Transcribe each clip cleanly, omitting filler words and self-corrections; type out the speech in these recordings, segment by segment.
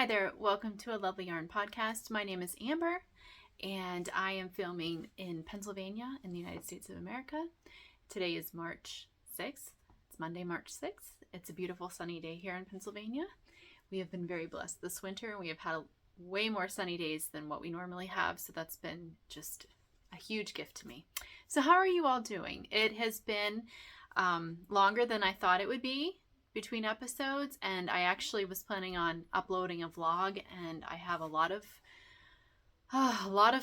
Hi there, welcome to a Lovely Yarn podcast. My name is Amber and I am filming in Pennsylvania in the United States of America. Today is March 6th. It's Monday, March 6th. It's a beautiful sunny day here in Pennsylvania. We have been very blessed this winter and we have had way more sunny days than what we normally have, so that's been just a huge gift to me. So how are you all doing? It has been longer than I thought it would be between episodes, and I actually was planning on uploading a vlog, and I have a lot of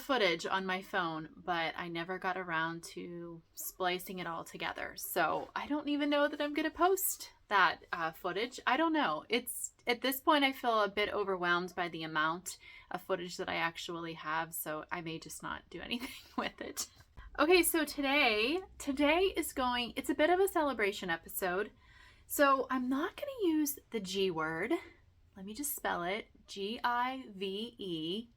footage on my phone, but I never got around to splicing it all together. So I don't even know that I'm gonna post that footage. I don't know. It's at this point I feel a bit overwhelmed by the amount of footage that I actually have, so I may just not do anything with it. Okay, so today it's a bit of a celebration episode. So I'm not going to use the G word. Let me just spell it. Giveaway.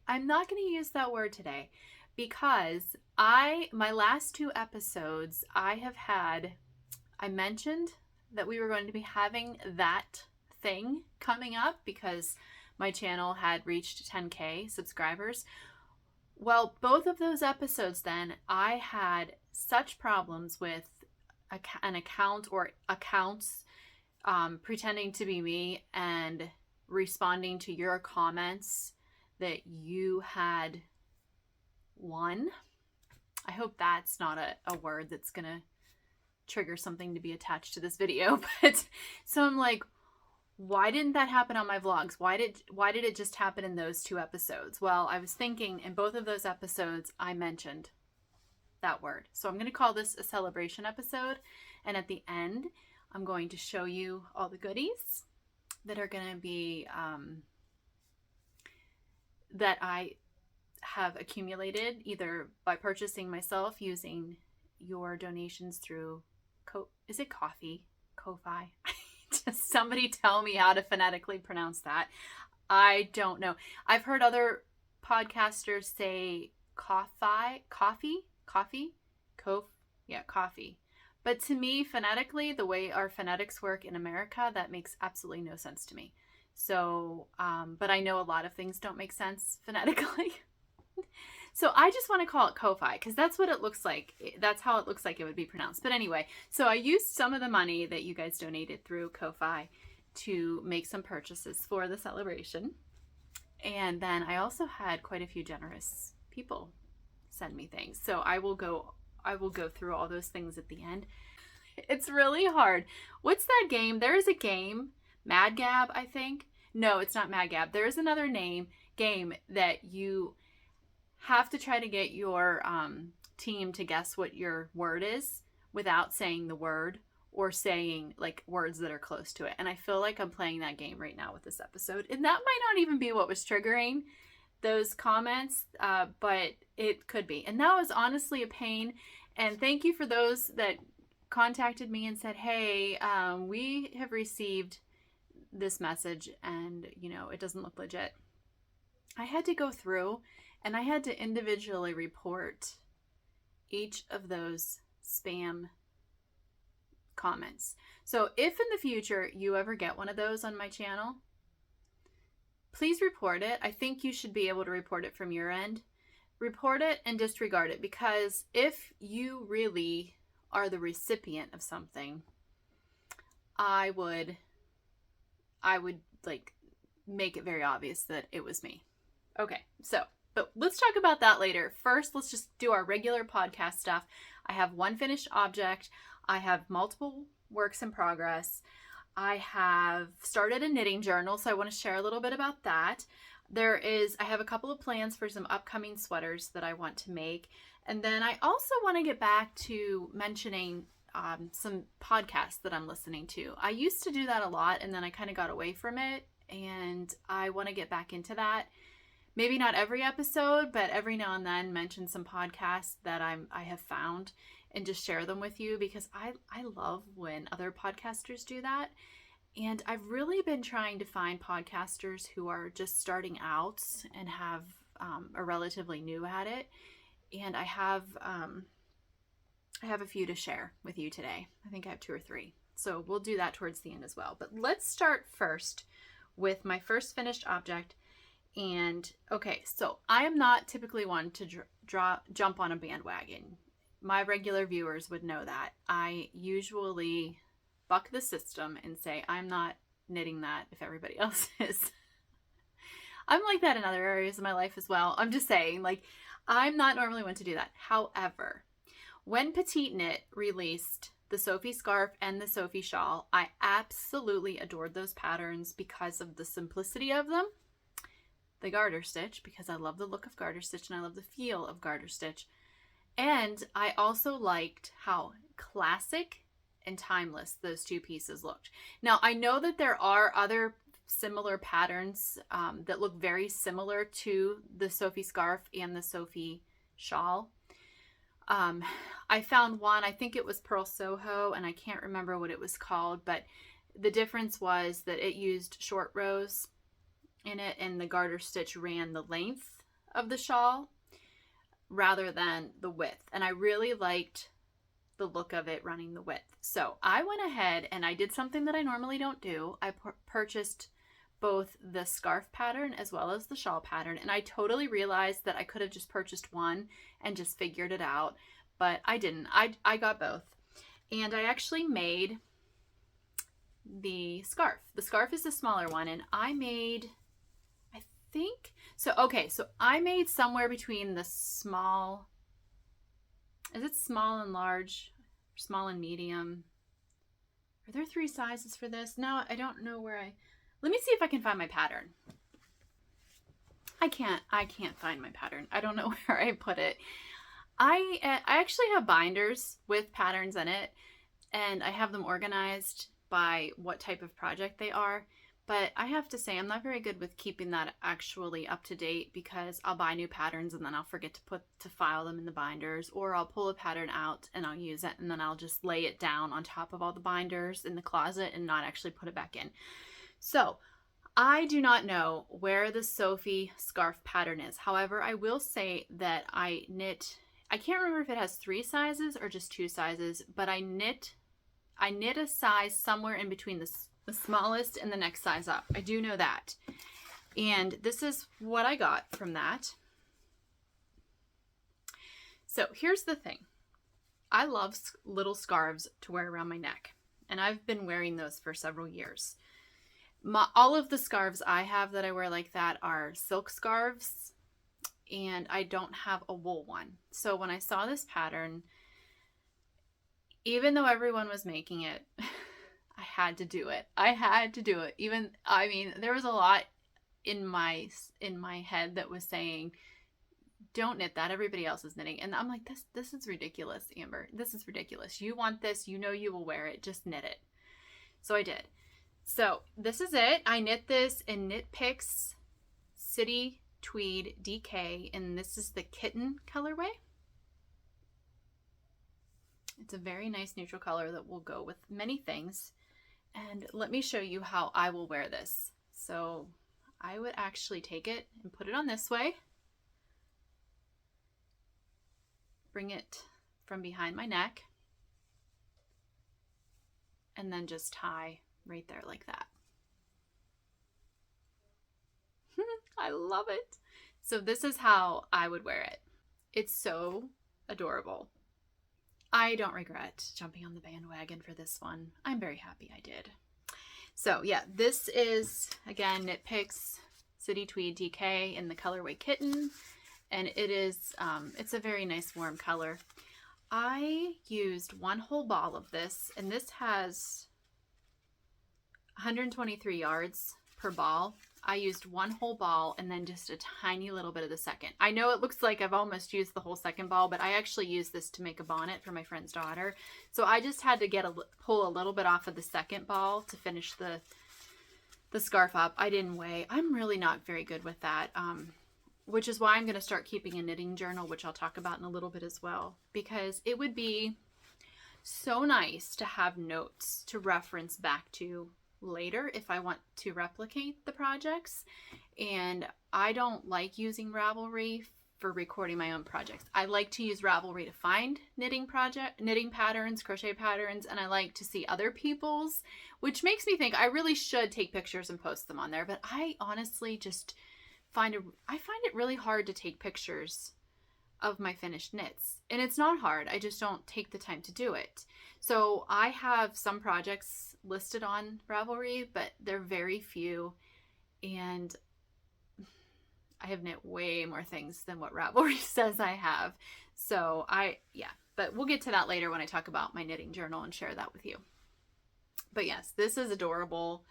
I'm not going to use that word today because my last two episodes I mentioned that we were going to be having that thing coming up because my channel had reached 10K subscribers. Well, both of those episodes then, I had such problems with an account or accounts pretending to be me and responding to your comments that you had won. I hope that's not a word that's gonna trigger something to be attached to this video, but so I'm like, why didn't that happen on my vlogs? Why did it just happen in those two episodes? Well, I was thinking in both of those episodes I mentioned that word. So I'm going to call this a celebration episode, and at the end I'm going to show you all the goodies that are going to be that I have accumulated either by purchasing myself using your donations through is it Ko-fi? Just somebody tell me how to phonetically pronounce that. I don't know. I've heard other podcasters say coffee. But to me, phonetically, the way our phonetics work in America, that makes absolutely no sense to me. So, but I know a lot of things don't make sense phonetically. So I just want to call it Ko-fi because that's what it looks like. That's how it looks like it would be pronounced. But anyway, so I used some of the money that you guys donated through Ko-fi to make some purchases for the celebration. And then I also had quite a few generous people send me things. So I will go through all those things at the end. It's really hard. What's that game? There is a game, Mad Gab, I think. No, it's not Mad Gab. There is another game that you have to try to get your team to guess what your word is without saying the word or saying like words that are close to it. And I feel like I'm playing that game right now with this episode. And that might not even be what was triggering those comments, but it could be. And that was honestly a pain. And thank you for those that contacted me and said, hey, we have received this message and, you know, it doesn't look legit. I had to go through and I had to individually report each of those spam comments. So if in the future you ever get one of those on my channel, please report it. I think you should be able to report it from your end. Report it and disregard it, because if you really are the recipient of something, I would like make it very obvious that it was me. Okay, so, but let's talk about that later. First, let's just do our regular podcast stuff. I have one finished object. I have multiple works in progress. I have started a knitting journal, so I want to share a little bit about that. I have a couple of plans for some upcoming sweaters that I want to make. And then I also want to get back to mentioning some podcasts that I'm listening to. I used to do that a lot and then I kind of got away from it, and I want to get back into that. Maybe not every episode, but every now and then mention some podcasts that I have found and just share them with you, because I love when other podcasters do that. And I've really been trying to find podcasters who are just starting out and are relatively new at it. And I have a few to share with you today. I think I have 2 or 3. So we'll do that towards the end as well. But let's start first with my first finished object. And okay, so I am not typically one to jump on a bandwagon. My regular viewers would know that. I usually buck the system and say, I'm not knitting that if everybody else is. I'm like that in other areas of my life as well. I'm just saying, like, I'm not normally one to do that. However, when Petite Knit released the Sophie scarf and the Sophie shawl, I absolutely adored those patterns because of the simplicity of them. The garter stitch, because I love the look of garter stitch and I love the feel of garter stitch. And I also liked how classic and timeless those two pieces looked. Now, I know that there are other similar patterns that look very similar to the Sophie scarf and the Sophie shawl. I found one, I think it was Pearl Soho, and I can't remember what it was called, but the difference was that it used short rows in it and the garter stitch ran the length of the shawl rather than the width. And I really liked the look of it running the width. So I went ahead and I did something that I normally don't do. I purchased both the scarf pattern as well as the shawl pattern, and I totally realized that I could have just purchased one and just figured it out, but I didn't. I got both, and I actually made the scarf. The scarf is the smaller one, and I made, I think, so okay, so I made somewhere between the small, is it small and large, small and medium? Are there 3 sizes for this? No, I don't know where let me see if I can find my pattern. I can't find my pattern. I don't know where I put it. I actually have binders with patterns in it, and I have them organized by what type of project they are. But I have to say, I'm not very good with keeping that actually up to date, because I'll buy new patterns and then I'll forget to file them in the binders, or I'll pull a pattern out and I'll use it and then I'll just lay it down on top of all the binders in the closet and not actually put it back in. So I do not know where the Sophie scarf pattern is. However, I will say that I can't remember if it has 3 sizes or just 2 sizes, but I knit a size somewhere in between the smallest and the next size up. I do know that. And this is what I got from that. So here's the thing. I love little scarves to wear around my neck, and I've been wearing those for several years. All of the scarves I have that I wear like that are silk scarves, and I don't have a wool one. So when I saw this pattern, even though everyone was making it, I had to do it. I had to do it. There was a lot in my head that was saying, don't knit that, everybody else is knitting. And I'm like, this is ridiculous, Amber. This is ridiculous. You want this, you know you will wear it, just knit it. So I did. So this is it. I knit this in Knit Picks City Tweed DK, and this is the Kitten colorway. It's a very nice neutral color that will go with many things. And let me show you how I will wear this. So I would actually take it and put it on this way. Bring it from behind my neck. And then just tie right there like that. I love it. So this is how I would wear it. It's so adorable. I don't regret jumping on the bandwagon for this one. I'm very happy I did. So yeah, this is, again, Knit Picks City Tweed DK in the colorway Kitten. And it is, it's a very nice warm color. I used one whole ball of this, and this has 123 yards per ball. I used one whole ball and then just a tiny little bit of the second. I know it looks like I've almost used the whole second ball, but I actually used this to make a bonnet for my friend's daughter. So I just had to pull a little bit off of the second ball to finish the scarf up. I didn't weigh. I'm really not very good with that, which is why I'm going to start keeping a knitting journal, which I'll talk about in a little bit as well, because it would be so nice to have notes to reference back to later if I want to replicate the projects. And I don't like using Ravelry for recording my own projects. I like to use Ravelry to find knitting patterns, crochet patterns, and I like to see other people's, which makes me think I really should take pictures and post them on there. But I honestly just find it really hard to take pictures of my finished knits. And it's not hard. I just don't take the time to do it. So I have some projects listed on Ravelry, but they're very few. And I have knit way more things than what Ravelry says I have. So but we'll get to that later when I talk about my knitting journal and share that with you. But yes, this is adorable.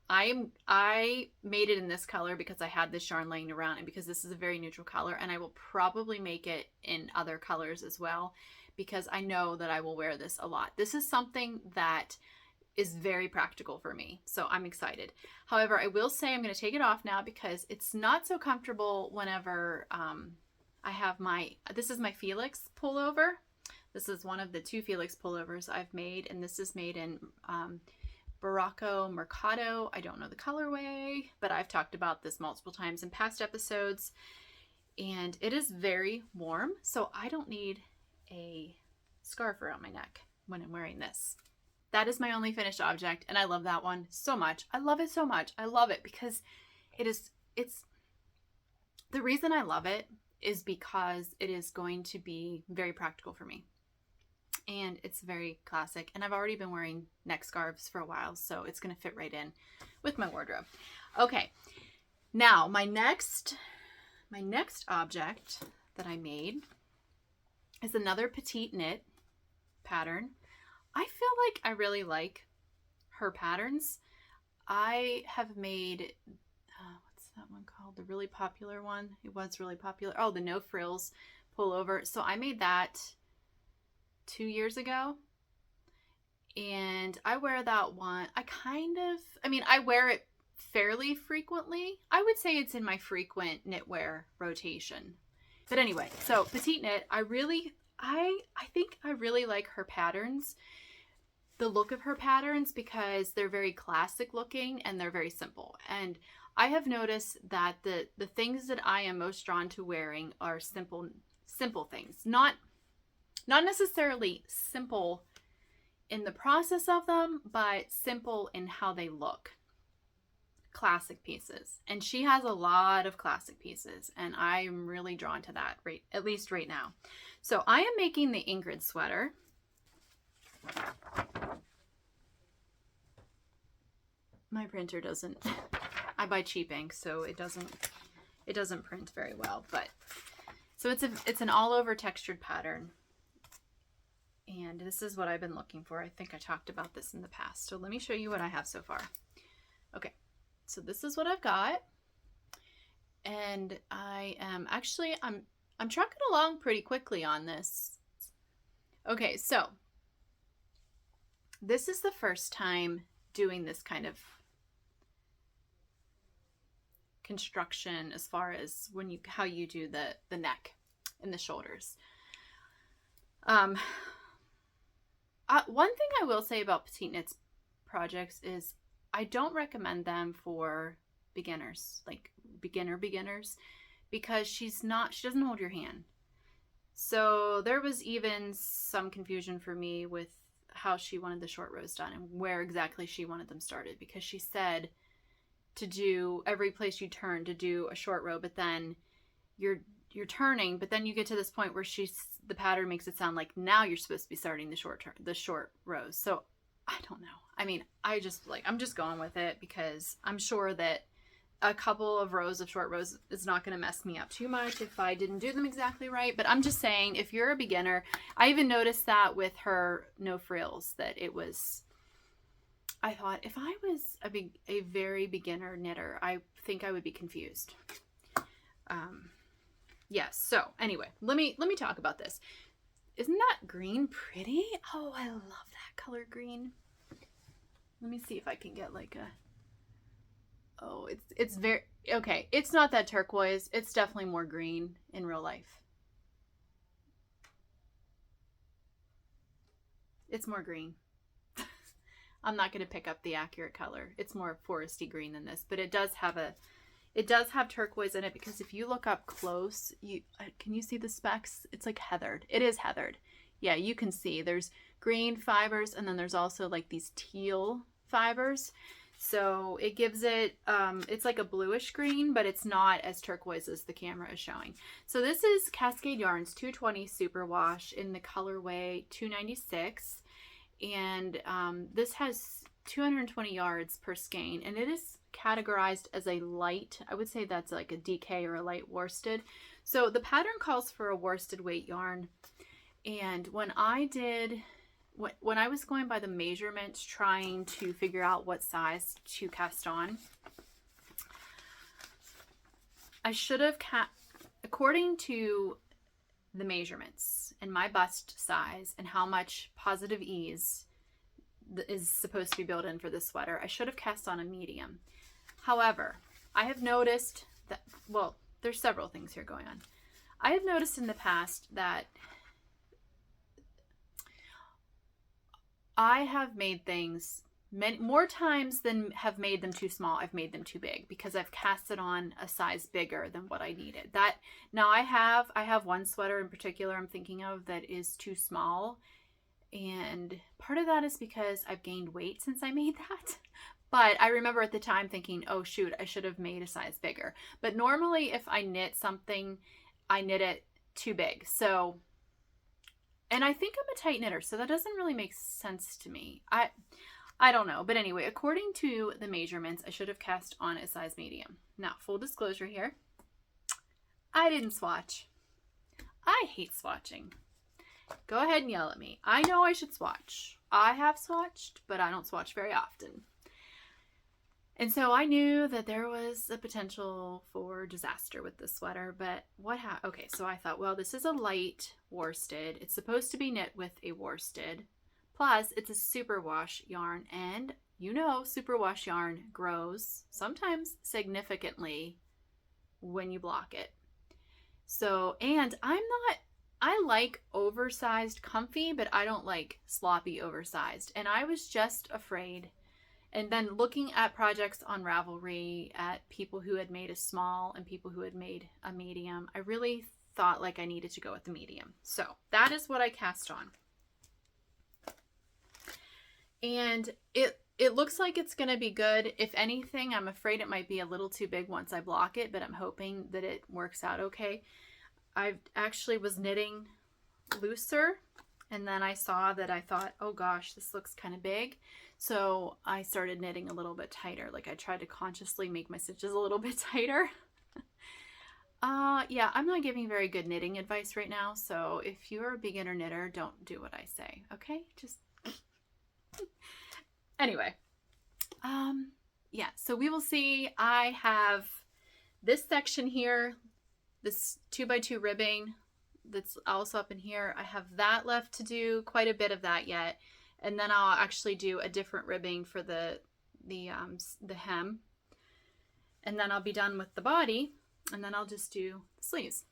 I made it in this color because I had this yarn laying around and because this is a very neutral color, and I will probably make it in other colors as well because I know that I will wear this a lot. This is something that is very practical for me, so I'm excited. However, I will say I'm going to take it off now because it's not so comfortable whenever I have this is my Felix pullover. This is one of the 2 Felix pullovers I've made, and this is made in Berroco Mercado. I don't know the colorway, but I've talked about this multiple times in past episodes, and it is very warm, so I don't need a scarf around my neck when I'm wearing this. That is my only finished object, and I love that one so much. I love it so much. I love it because it's the reason I love it is because it is going to be very practical for me. And it's very classic, and I've already been wearing neck scarves for a while, so it's going to fit right in with my wardrobe. Okay, now my next object that I made is another petite knit pattern. I feel like I really like her patterns. I have made what's that one called? The really popular one. It was really popular. Oh, the no frills pullover. So I made that 2 years ago, and I wear that one. I wear it fairly frequently. I would say it's in my frequent knitwear rotation. But anyway, so petite knit, I think I really like her patterns, the look of her patterns, because they're very classic looking and they're very simple. And I have noticed that the things that I am most drawn to wearing are simple things, not necessarily simple in the process of them, but simple in how they look. Classic pieces. And she has a lot of classic pieces, and I'm really drawn to that, at least right now. So I am making the Ingrid sweater. My printer doesn't, I buy cheap ink, so it doesn't print very well, but so it's an all over textured pattern. And this is what I've been looking for. I think I talked about this in the past. So let me show you what I have so far. Okay, so this is what I've got. And I'm trucking along pretty quickly on this. Okay, so this is the first time doing this kind of construction as far as how you do the neck and the shoulders. One thing I will say about petite knits projects is I don't recommend them for beginners, like beginners, because she doesn't hold your hand. So there was even some confusion for me with how she wanted the short rows done and where exactly she wanted them started, because she said to do every place you turn to do a short row, but then you're turning, but then you get to this point where the pattern makes it sound like now you're supposed to be starting the short rows. So I don't know. I mean, I'm just going with it because I'm sure that a couple of rows of short rows is not going to mess me up too much if I didn't do them exactly right. But I'm just saying, if you're a beginner, I even noticed that with her no frills, that I thought if I was a very beginner knitter, I think I would be confused. Yes. So anyway, let me talk about this. Isn't that green pretty? Oh, I love that color green. Let me see if I can get like it's very, okay. It's not that turquoise. It's definitely more green in real life. It's more green. I'm not going to pick up the accurate color. It's more foresty green than this, but it does have It does have turquoise in it because if you look up close, can you see the specks? It's like heathered. It is heathered. Yeah, you can see there's green fibers and then there's also like these teal fibers. So it gives it, it's like a bluish green, but it's not as turquoise as the camera is showing. So this is Cascade Yarns 220 Superwash in the colorway 296. And this has 220 yards per skein, and it is categorized as a light. I would say that's like a DK or a light worsted. So the pattern calls for a worsted weight yarn. And when I was going by the measurements trying to figure out what size to cast on, I should have according to the measurements and my bust size and how much positive ease is supposed to be built in for this sweater, I should have cast on a medium. However, I have noticed that, well, there's several things here going on. I have noticed in the past that I have made things more times than have made them too small. I've made them too big because I've cast it on a size bigger than what I needed. Now I have one sweater in particular I'm thinking of that is too small, and part of that is because I've gained weight since I made that. But I remember at the time thinking, oh shoot, I should have made a size bigger. But normally if I knit something, I knit it too big. So, and I think I'm a tight knitter, so that doesn't really make sense to me. I don't know. But anyway, according to the measurements, I should have cast on a size medium. Now, full disclosure here, I didn't swatch. I hate swatching. Go ahead and yell at me. I know I should swatch. I have swatched, but I don't swatch very often. And so I knew that there was a potential for disaster with this sweater, but okay, so I thought, well, this is a light worsted. It's supposed to be knit with a worsted. Plus, it's a superwash yarn, and you know superwash yarn grows sometimes significantly when you block it. So, and I like oversized comfy, but I don't like sloppy oversized. And I was just afraid. And then looking at projects on Ravelry, at people who had made a small and people who had made a medium, I really thought like I needed to go with the medium. So that is what I cast on. And it looks like it's going to be good. If anything, I'm afraid it might be a little too big once I block it, but I'm hoping that it works out okay. I actually was knitting looser, and then I saw that I thought, oh gosh, this looks kind of big. So I started knitting a little bit tighter. Like I tried to consciously make my stitches a little bit tighter. Yeah, I'm not giving very good knitting advice right now. So if you're a beginner knitter, don't do what I say. Okay, just anyway. Yeah, so we will see. I have this section here, this 2x2 ribbing that's also up in here. I have that left to do, quite a bit of that yet. And then I'll actually do a different ribbing for the hem. And then I'll be done with the body, and then I'll just do the sleeves.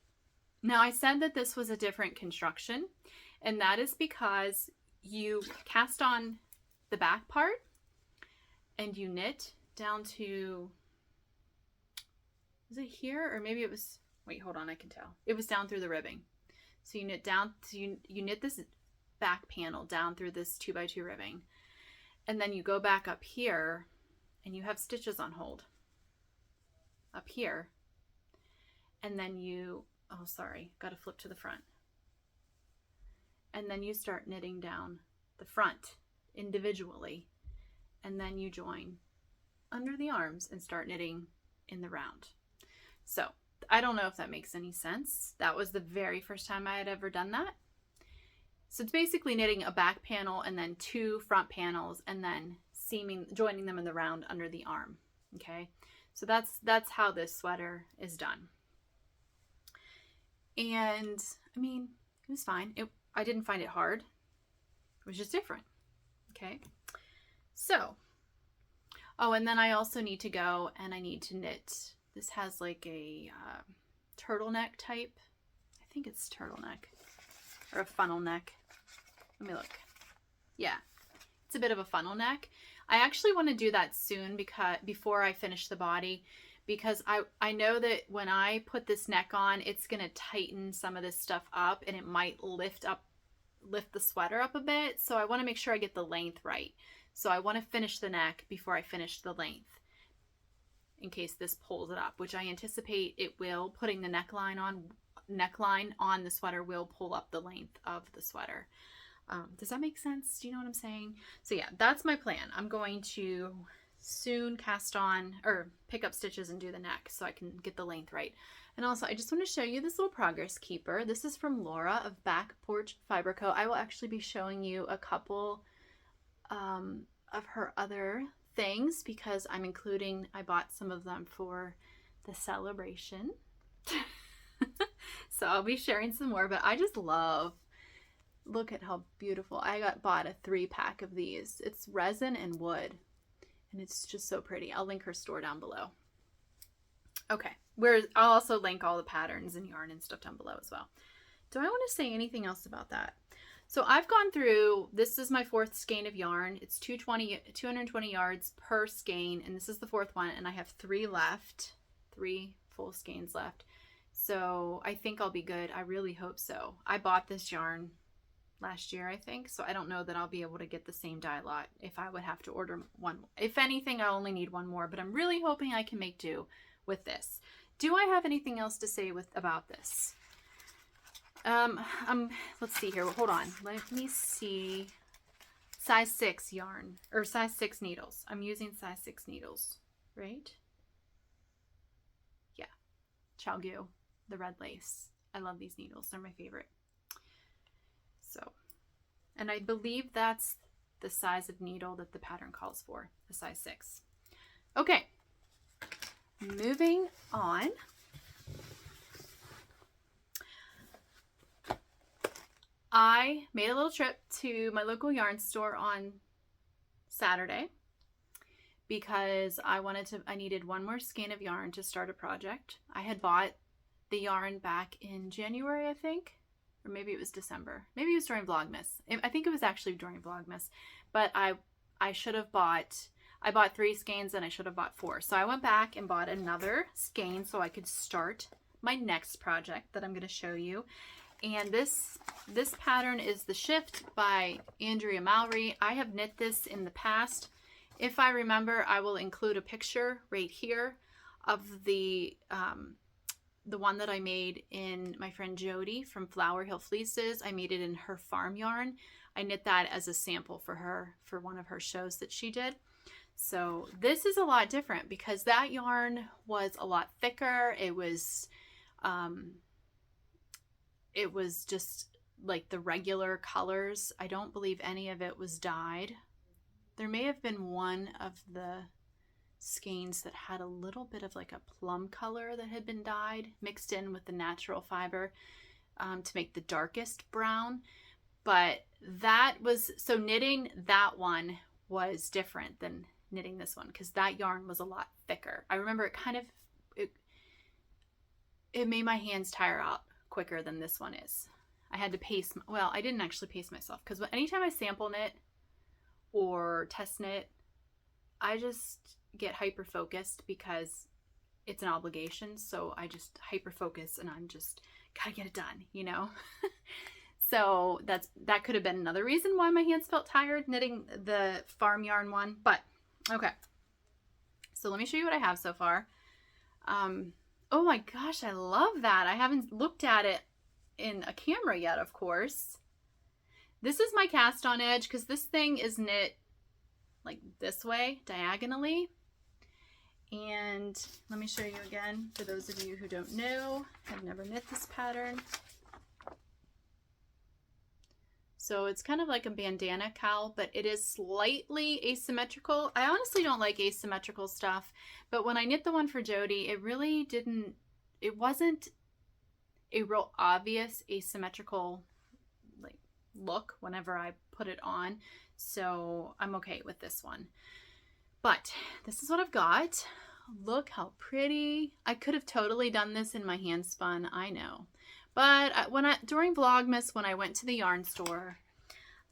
Now I said that this was a different construction, and that is because you cast on the back part and you knit down to, was it here? Or maybe it was, wait, hold on, I can tell. It was down through the ribbing. So you knit down, so you knit this back panel down through this 2x2 ribbing, and then you go back up here and you have stitches on hold up here, and then you, oh sorry, got to flip to the front, and then you start knitting down the front individually, and then you join under the arms and start knitting in the round. So I don't know if that makes any sense. That was the very first time I had ever done that. So it's basically knitting a back panel and then two front panels and then joining them in the round under the arm. Okay, so that's how this sweater is done. And I mean, it was fine. I didn't find it hard. It was just different. Okay, so, oh, and then I also need to go and I need to knit. This has like a turtleneck type. I think it's turtleneck or a funnel neck. Let me look. Yeah, it's a bit of a funnel neck. I actually want to do that soon because before I finish the body, because I know that when I put this neck on, it's going to tighten some of this stuff up and it might lift the sweater up a bit. So I want to make sure I get the length right. So I want to finish the neck before I finish the length in case this pulls it up, which I anticipate it will. Putting the neckline on the sweater will pull up the length of the sweater. Does that make sense? Do you know what I'm saying? So yeah, that's my plan. I'm going to soon cast on or pick up stitches and do the neck so I can get the length right. And also I just want to show you this little progress keeper. This is from Laura of Back Porch Fiber Co. I will actually be showing you a couple of her other things because I bought some of them for the celebration. So I'll be sharing some more, but I just look at how beautiful. I bought a 3-pack of these. It's resin and wood, and it's just so pretty. I'll link her store down below. Okay, I'll also link all the patterns and yarn and stuff down below as well. Do I want to say anything else about that? So I've gone through, this is my 4th skein of yarn. It's 220 yards per skein, and this is the 4th one, and I have 3 left, 3 full skeins left. So I think I'll be good. I really hope so. I bought this yarn last year, I think, so I don't know that I'll be able to get the same dye lot if I would have to order one. If anything, I only need one more, but I'm really hoping I can make do with this. Do I have anything else to say about this? Let's see here. Hold on. Let me see. Size 6 yarn, or size 6 needles. I'm using size 6 needles, right? Yeah. Chalgu, the red lace. I love these needles. They're my favorite. So, and I believe that's the size of needle that the pattern calls for, the size 6. Okay. Moving on. I made a little trip to my local yarn store on Saturday because I needed one more skein of yarn to start a project. I had bought the yarn back in January, I think, or maybe it was December. Maybe it was during Vlogmas. I think it was actually during Vlogmas, but I bought 3 skeins and I should have bought 4. So I went back and bought another skein so I could start my next project that I'm going to show you. And this pattern is the Shift by Andrea Mallory. I have knit this in the past. If I remember, I will include a picture right here of the one that I made in my friend Jody from Flower Hill Fleeces. I made it in her farm yarn. I knit that as a sample for her for one of her shows that she did. So this is a lot different because that yarn was a lot thicker. It was just like the regular colors. I don't believe any of it was dyed. There may have been one of the skeins that had a little bit of like a plum color that had been dyed mixed in with the natural fiber to make the darkest brown. But that was, so knitting that one was different than knitting this one because that yarn was a lot thicker. I remember it made my hands tire out quicker than this one is. I had to pace, well, I didn't actually pace myself because anytime I sample knit or test knit, I just get hyper focused because it's an obligation. So I just hyper focus and I'm just gotta get it done, you know? So that could have been another reason why my hands felt tired knitting the farm yarn one, but okay. So let me show you what I have so far. Oh my gosh, I love that. I haven't looked at it in a camera yet, of course. This is my cast on edge because this thing is knit like this way, diagonally. And let me show you again, for those of you who don't know, I've never knit this pattern. So it's kind of like a bandana cowl, but it is slightly asymmetrical. I honestly don't like asymmetrical stuff, but when I knit the one for Jody, it wasn't a real obvious asymmetrical like look whenever I put it on. So I'm okay with this one. But this is what I've got. Look how pretty. I could have totally done this in my hand spun, I know. But during Vlogmas, when I went to the yarn store,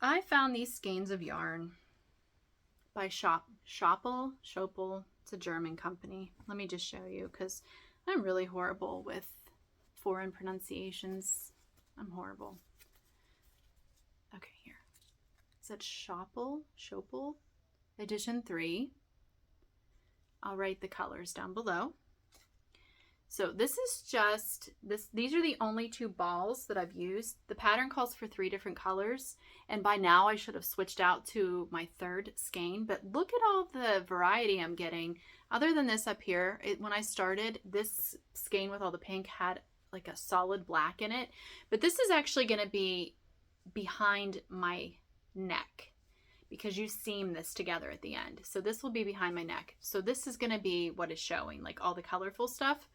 I found these skeins of yarn by Schoppel. It's a German company. Let me just show you because I'm really horrible with foreign pronunciations. I'm horrible. Okay, here. Is that Schoppel Edition 3. I'll write the colors down below. So this is just, these are the only 2 balls that I've used. The pattern calls for 3 different colors, and by now I should have switched out to my 3rd skein, but look at all the variety I'm getting. Other than this up here, when I started, this skein with all the pink had like a solid black in it, but this is actually going to be behind my neck because you seam this together at the end. So this will be behind my neck. So this is going to be what is showing, like all the colorful stuff.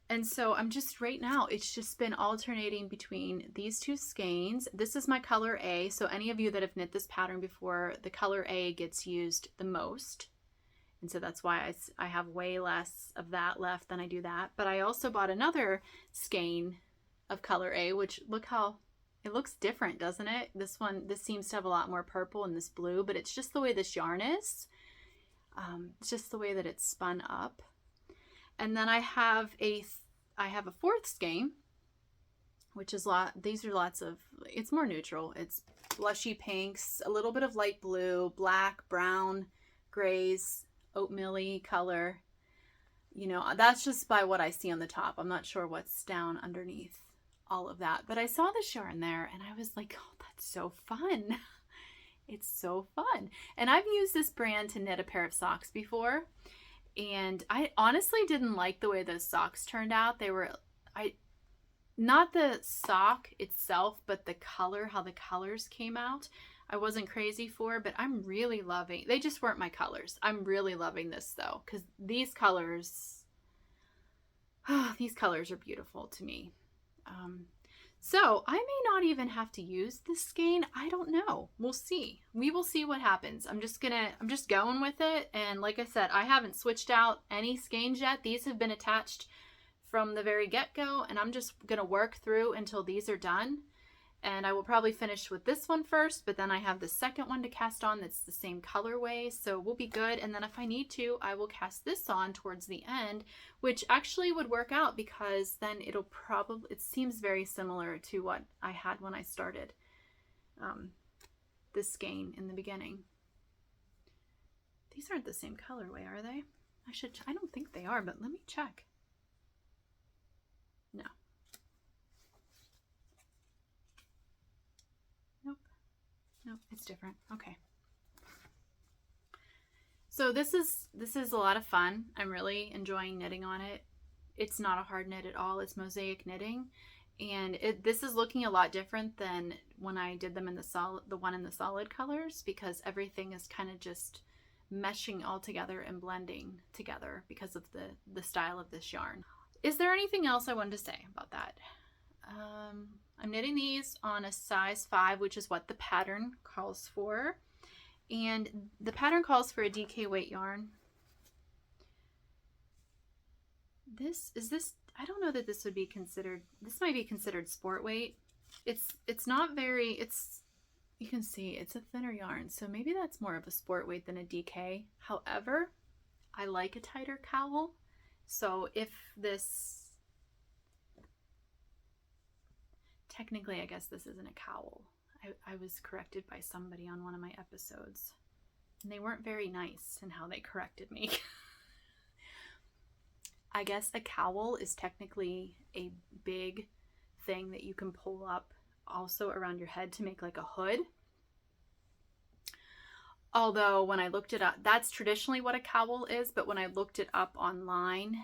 And so I'm just right now, it's just been alternating between these 2 skeins. This is my color A. So any of you that have knit this pattern before, the color A gets used the most. And so that's why I have way less of that left than I do that. But I also bought another skein of color A, which look how it looks different, doesn't it? This seems to have a lot more purple and this blue, but it's just the way this yarn is. It's just the way that it's spun up. And then I have a 4th skein, which is these are lots of, it's more neutral. It's blushy pinks, a little bit of light blue, black, brown, grays, oatmeal-y color. You know, that's just by what I see on the top. I'm not sure what's down underneath all of that. But I saw this yarn there and I was like, oh, that's so fun. It's so fun. And I've used this brand to knit a pair of socks before. And I honestly didn't like the way those socks turned out. They were, not the sock itself, but the color, how the colors came out. I wasn't crazy for, but I'm really loving, they just weren't my colors. I'm really loving this though, because these colors are beautiful to me. So I may not even have to use this skein. I don't know. We'll see. We will see what happens. I'm just going with it. And like I said, I haven't switched out any skeins yet. These have been attached from the very get-go, and I'm just going to work through until these are done. And I will probably finish with this one first, but then I have the second one to cast on that's the same colorway, so we'll be good. And then if I need to, I will cast this on towards the end, which actually would work out because then it'll probably, it seems very similar to what I had when I started this skein in the beginning. These aren't the same colorway, are they? I don't think they are, but let me check. No. Nope, it's different. Okay. So this is a lot of fun. I'm really enjoying knitting on it. It's not a hard knit at all. It's mosaic knitting, and this is looking a lot different than when I did them in the one in the solid colors, because everything is kind of just meshing all together and blending together because of the style of this yarn. Is there anything else I wanted to say about that? I'm knitting these on a size 5, which is what the pattern calls for. And the pattern calls for a DK weight yarn. I don't know that this would be considered, this might be considered sport weight. It's not very, you can see it's a thinner yarn, so maybe that's more of a sport weight than a DK. However, I like a tighter cowl. So if this, technically, I guess this isn't a cowl. I was corrected by somebody on one of my episodes, and they weren't very nice in how they corrected me. I guess a cowl is technically a big thing that you can pull up also around your head to make like a hood. Although when I looked it up, that's traditionally what a cowl is, but when I looked it up online,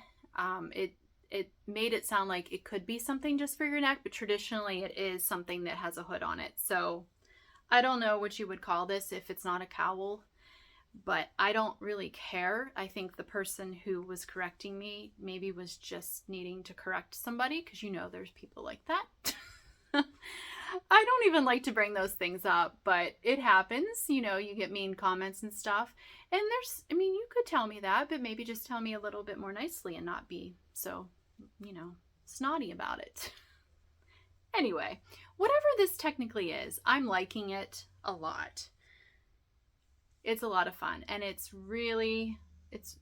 it made it sound like it could be something just for your neck, but traditionally it is something that has a hood on it. So I don't know what you would call this if it's not a cowl, but I don't really care. I think the person who was correcting me maybe was just needing to correct somebody, because you know there's people like that. I don't even like to bring those things up, but it happens. You know, you get mean comments and stuff. And you could tell me that, but maybe just tell me a little bit more nicely and not be so, snotty about it. Anyway, whatever this technically is, I'm liking it a lot. It's a lot of fun, and it's really,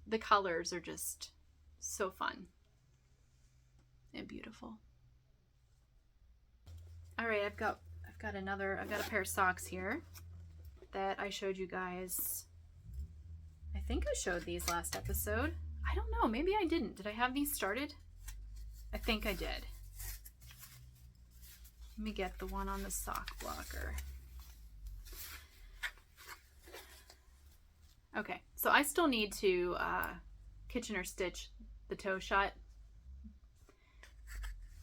the colors are just so fun and beautiful. All right, I've got a pair of socks here that I showed you guys. I think I showed these last episode. I don't know, maybe I didn't. Did I have these started? I think I did. Let me get the one on the sock blocker. Okay, so I still need to kitchen or stitch the toe shut,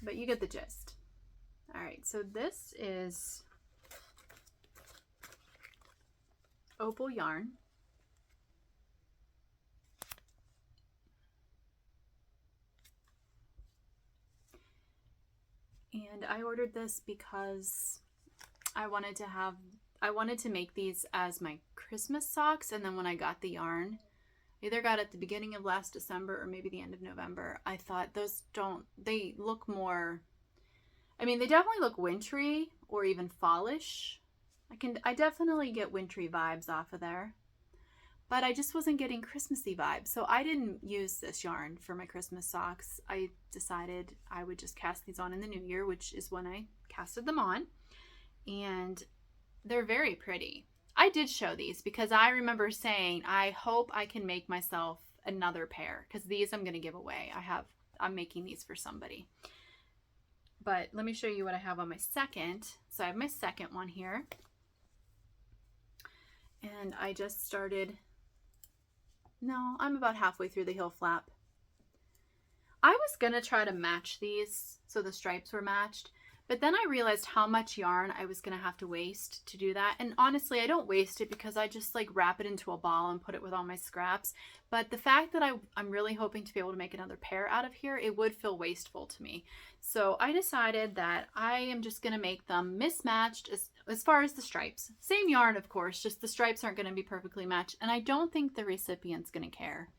but you get the gist. All right, so this is Opal yarn. And I ordered this because I wanted to make these as my Christmas socks, and then when I got the yarn, either got it at the beginning of last December or maybe the end of November, I thought they look more, I mean, they definitely look wintry or even fallish. I definitely get wintry vibes off of there, but I just wasn't getting Christmassy vibes. So I didn't use this yarn for my Christmas socks. I decided I would just cast these on in the new year, which is when I casted them on. And they're very pretty. I did show these because I remember saying, I hope I can make myself another pair, because these I'm going to give away. I'm making these for somebody. But let me show you what I have on my second. So I have my second one here. And I just started, no, I'm about halfway through the heel flap. I was going to try to match these so the stripes were matched, but then I realized how much yarn I was going to have to waste to do that. And honestly, I don't waste it because I just like wrap it into a ball and put it with all my scraps. But the fact that I'm really hoping to be able to make another pair out of here, it would feel wasteful to me. So I decided that I am just going to make them mismatched as far as the stripes. Same yarn, of course, just the stripes aren't going to be perfectly matched. And I don't think the recipient's going to care.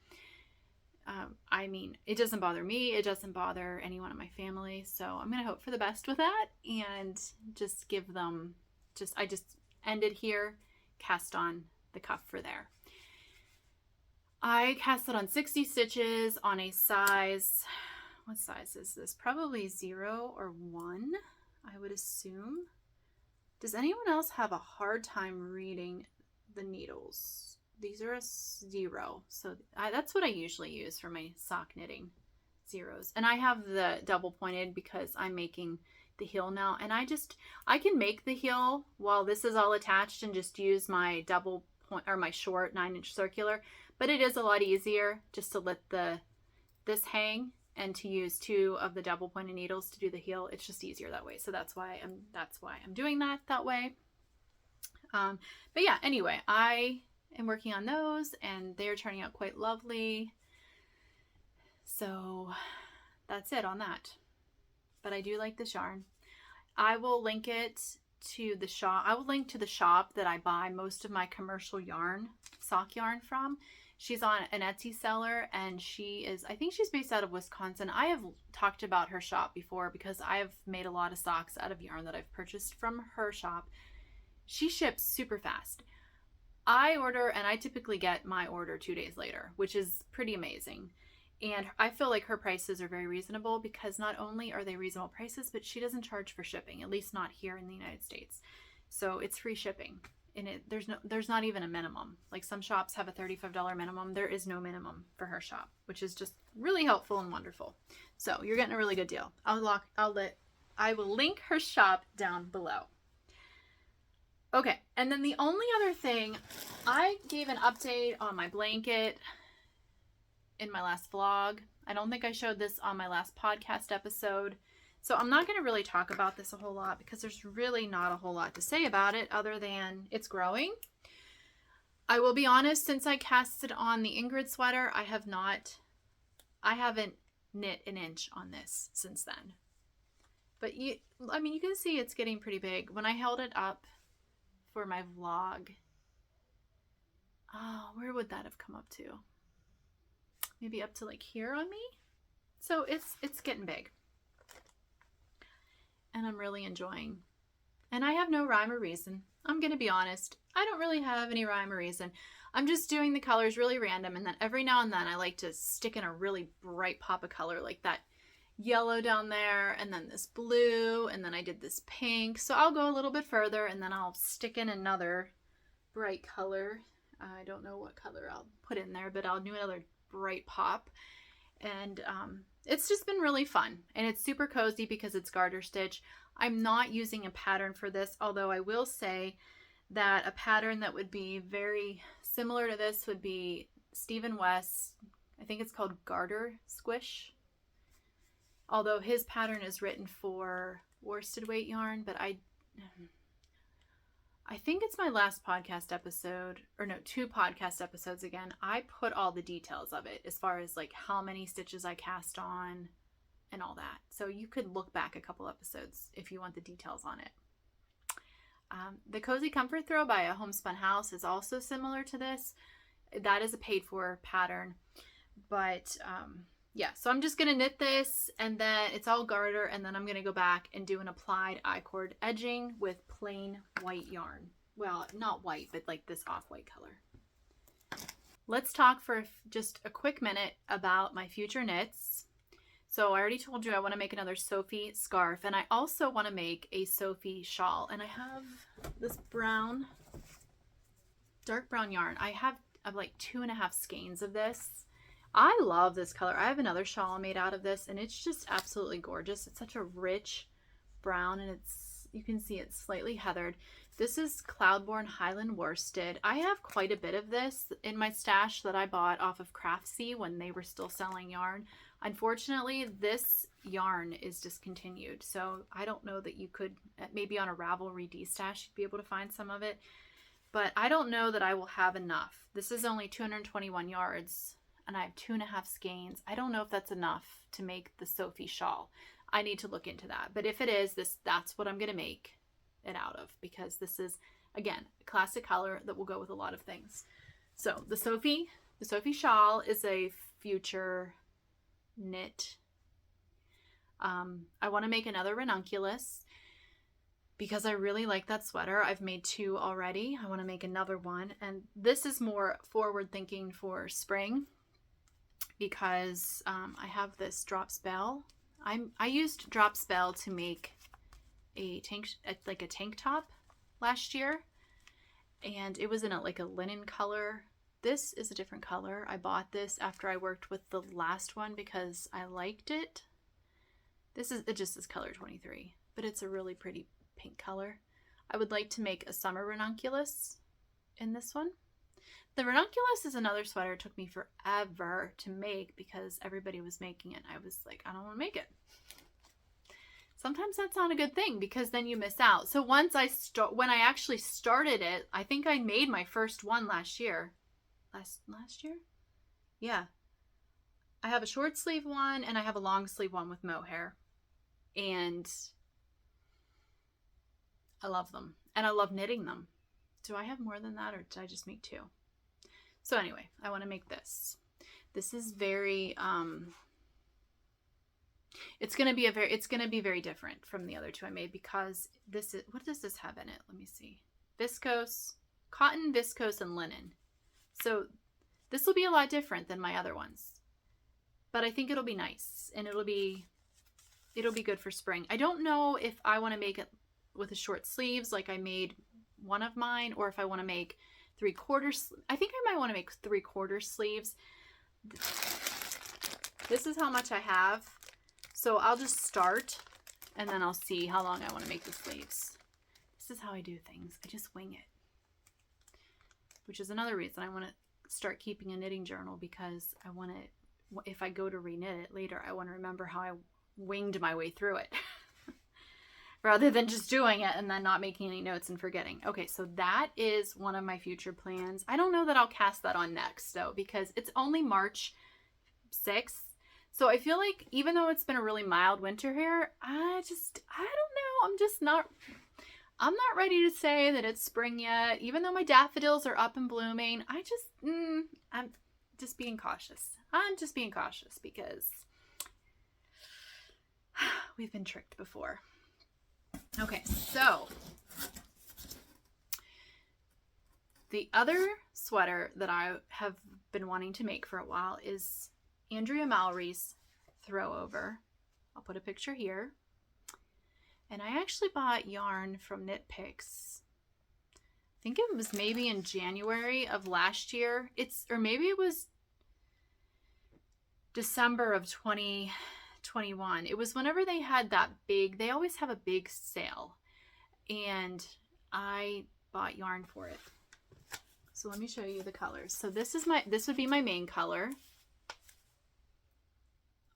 I mean, it doesn't bother me. It doesn't bother anyone in my family. So I'm going to hope for the best with that and just give them, I just ended here, cast on the cuff for there. I cast it on 60 stitches on a size, what size is this? Probably 0 or 1, I would assume. Does anyone else have a hard time reading the needles? These are a 0, so that's what I usually use for my sock knitting, 0s. And I have the double pointed because I'm making the heel now, and I can make the heel while this is all attached and just use my double point or my short 9-inch circular. But it is a lot easier just to let this hang and to use 2 of the double pointed needles to do the heel. It's just easier that way. So that's why I'm doing that way. But yeah, anyway, I am working on those and they're turning out quite lovely. So that's it on that. But I do like this yarn. I will link it to the shop. I will link to the shop that I buy most of my commercial yarn, sock yarn from. She's on an Etsy seller, and I think she's based out of Wisconsin. I have talked about her shop before because I have made a lot of socks out of yarn that I've purchased from her shop. She ships super fast. I order, and I typically get my order 2 days later, which is pretty amazing. And I feel like her prices are very reasonable because not only are they reasonable prices, but she doesn't charge for shipping, at least not here in the United States. So it's free shipping. And there's not even a minimum. Like some shops have a $35 minimum. There is no minimum for her shop, which is just really helpful and wonderful. So you're getting a really good deal. I will link her shop down below. Okay, and then the only other thing, I gave an update on my blanket in my last vlog. I don't think I showed this on my last podcast episode. So I'm not going to really talk about this a whole lot because there's really not a whole lot to say about it other than it's growing. I will be honest, since I casted on the Ingrid sweater, I haven't knit an inch on this since then. But you can see it's getting pretty big. When I held it up for my vlog, oh, where would that have come up to? Maybe up to like here on me. So it's getting big. And I'm really enjoying. And I have no rhyme or reason. I'm going to be honest. I don't really have any rhyme or reason. I'm just doing the colors really random, and then every now and then I like to stick in a really bright pop of color, like that yellow down there, and then this blue, and then I did this pink. So I'll go a little bit further, and then I'll stick in another bright color. I don't know what color I'll put in there, but I'll do another bright pop. And it's just been really fun, and it's super cozy because it's garter stitch. I'm not using a pattern for this, although I will say that a pattern that would be very similar to this would be Stephen West's, I think it's called Garter Squish. Although his pattern is written for worsted weight yarn, but I think it's my last podcast episode, or no, 2 podcast episodes again. I put all the details of it as far as like how many stitches I cast on and all that. So you could look back a couple episodes if you want the details on it. The Cozy Comfort Throw by A Homespun House is also similar to this. That is a paid for pattern. But yeah, so I'm just going to knit this, and then it's all garter, and then I'm going to go back and do an applied I-cord edging with plain white yarn. Well, not white, but like this off-white color. Let's talk for just a quick minute about my future knits. So I already told you I want to make another Sophie scarf, and I also want to make a Sophie shawl. And I have this brown, dark brown yarn. I have like 2.5 skeins of this. I love this color. I have another shawl made out of this, and it's just absolutely gorgeous. It's such a rich brown, and you can see it's slightly heathered. This is Cloudborne Highland Worsted. I have quite a bit of this in my stash that I bought off of Craftsy when they were still selling yarn. Unfortunately, this yarn is discontinued, so I don't know that you could, maybe on a Ravelry D-stash, you'd be able to find some of it, but I don't know that I will have enough. This is only 221 yards, and I have 2.5 skeins. I don't know if that's enough to make the Sophie shawl. I need to look into that, but if it is, that's what I'm going to make it out of, because this is, again, a classic color that will go with a lot of things. So the Sophie shawl is a future knit. I want to make another ranunculus because I really like that sweater. I've made 2 already. I want to make another one, and this is more forward thinking for spring because I have this Drops Belle. I used Drops Belle to make a tank top last year, and it was in like a linen color. This is a different color. I bought this after I worked with the last one because I liked it. It just is color 23, but it's a really pretty pink color. I would like to make a summer ranunculus in this one. The ranunculus is another sweater. It took me forever to make because everybody was making it. I was like, I don't want to make it. Sometimes that's not a good thing because then you miss out. So when I actually started it, I think I made my first one last year. Last year? Yeah. I have a short sleeve one and I have a long sleeve one with mohair. And I love them. And I love knitting them. Do I have more than that, or did I just make 2? So anyway, I want to make this. This is very it's going to be very different from the other 2 I made because this is, what does this have in it? Let me see. Viscose, cotton, viscose, and linen. So this will be a lot different than my other ones, but I think it'll be nice and it'll be good for spring. I don't know if I want to make it with a short sleeves like I made one of mine, or if I want to make 3/4. I think I might want to make 3/4 sleeves. This is how much I have, so I'll just start and then I'll see how long I want to make the sleeves. This is how I do things. I just wing it. Which is another reason I want to start keeping a knitting journal, because I want to, if I go to reknit it later, I want to remember how I winged my way through it rather than just doing it and then not making any notes and forgetting. Okay, so that is one of my future plans. I don't know that I'll cast that on next though, because it's only March 6th. So I feel like even though it's been a really mild winter here, I don't know. I'm not ready to say that it's spring yet, even though my daffodils are up and blooming. I'm just being cautious. I'm just being cautious because we've been tricked before. Okay, so The other sweater that I have been wanting to make for a while is Andrea Mallory's Throwover. I'll put a picture here. And I actually bought yarn from Knit Picks. I think it was maybe in January of last year. Or maybe it was December of 2021. It was whenever they had that big, they always have a big sale. And I bought yarn for it. So let me show you the colors. So this would be my main color.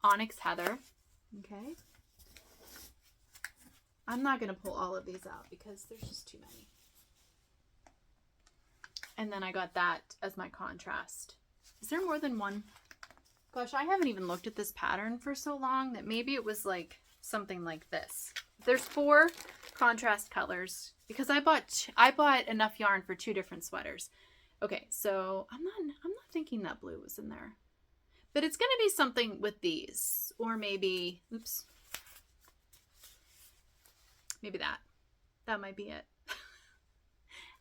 Onyx Heather. Okay. I'm not going to pull all of these out because there's just too many. And then I got that as my contrast. Is there more than one? Gosh, I haven't even looked at this pattern for so long that maybe it was like something like this. There's 4 contrast colors because I bought enough yarn for 2 different sweaters. Okay, so I'm not thinking that blue was in there. But it's going to be something with these, or maybe, oops, maybe that. That might be it.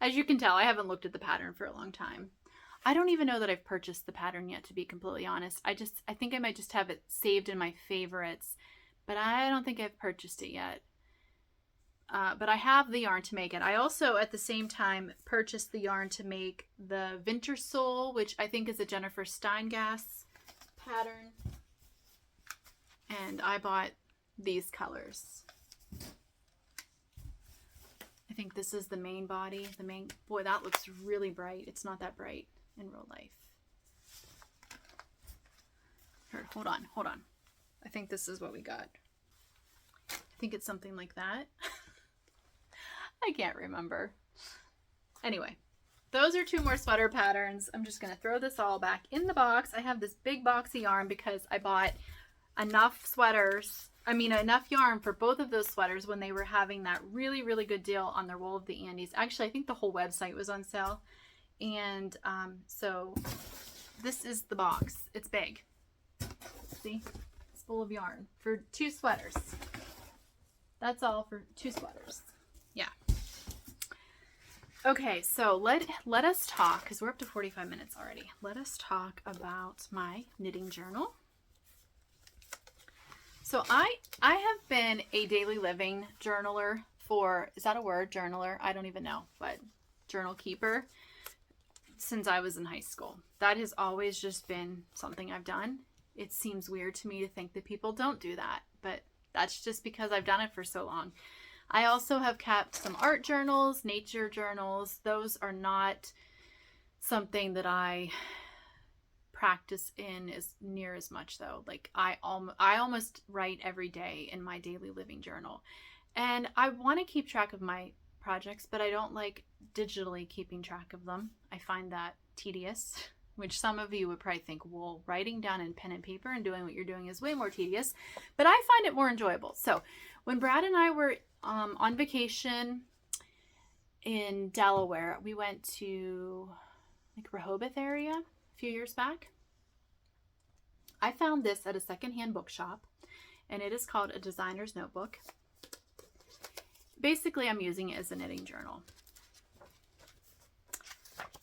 As you can tell, I haven't looked at the pattern for a long time. I don't even know that I've purchased the pattern yet, to be completely honest. I think I might just have it saved in my favorites, but I don't think I've purchased it yet. But I have the yarn to make it. I also, at the same time, purchased the yarn to make the Winter Soul, which I think is a Jennifer Steingass pattern. And I bought these colors. I think this is the main body. Boy, that looks really bright. It's not that bright in real life. Here, hold on. I think this is what we got. I think it's something like that. I can't remember. Anyway, those are 2 more sweater patterns. I'm just going to throw this all back in the box. I have this big box of yarn because I bought enough yarn for both of those sweaters when they were having that really, really good deal on the Wool of the Andes. Actually, I think the whole website was on sale. And so this is the box. It's big. See? It's full of yarn for 2 sweaters. That's all for 2 sweaters. Yeah. Okay, so let us talk, because we're up to 45 minutes already. Let us talk about my knitting journal. So I have been a daily living journaler for, is that a word, journaler? I don't even know, but journal keeper since I was in high school. That has always just been something I've done. It seems weird to me to think that people don't do that, but that's just because I've done it for so long. I also have kept some art journals, nature journals. Those are not something that I practice in as near as much though. Like I almost write every day in my daily living journal. And I want to keep track of my projects, but I don't like digitally keeping track of them. I find that tedious, which some of you would probably think, well, writing down in pen and paper and doing what you're doing is way more tedious, but I find it more enjoyable. So when Brad and I were on vacation in Delaware, we went to like Rehoboth area a few years back. I found this at a secondhand bookshop, and it is called A Designer's Notebook. Basically, I'm using it as a knitting journal.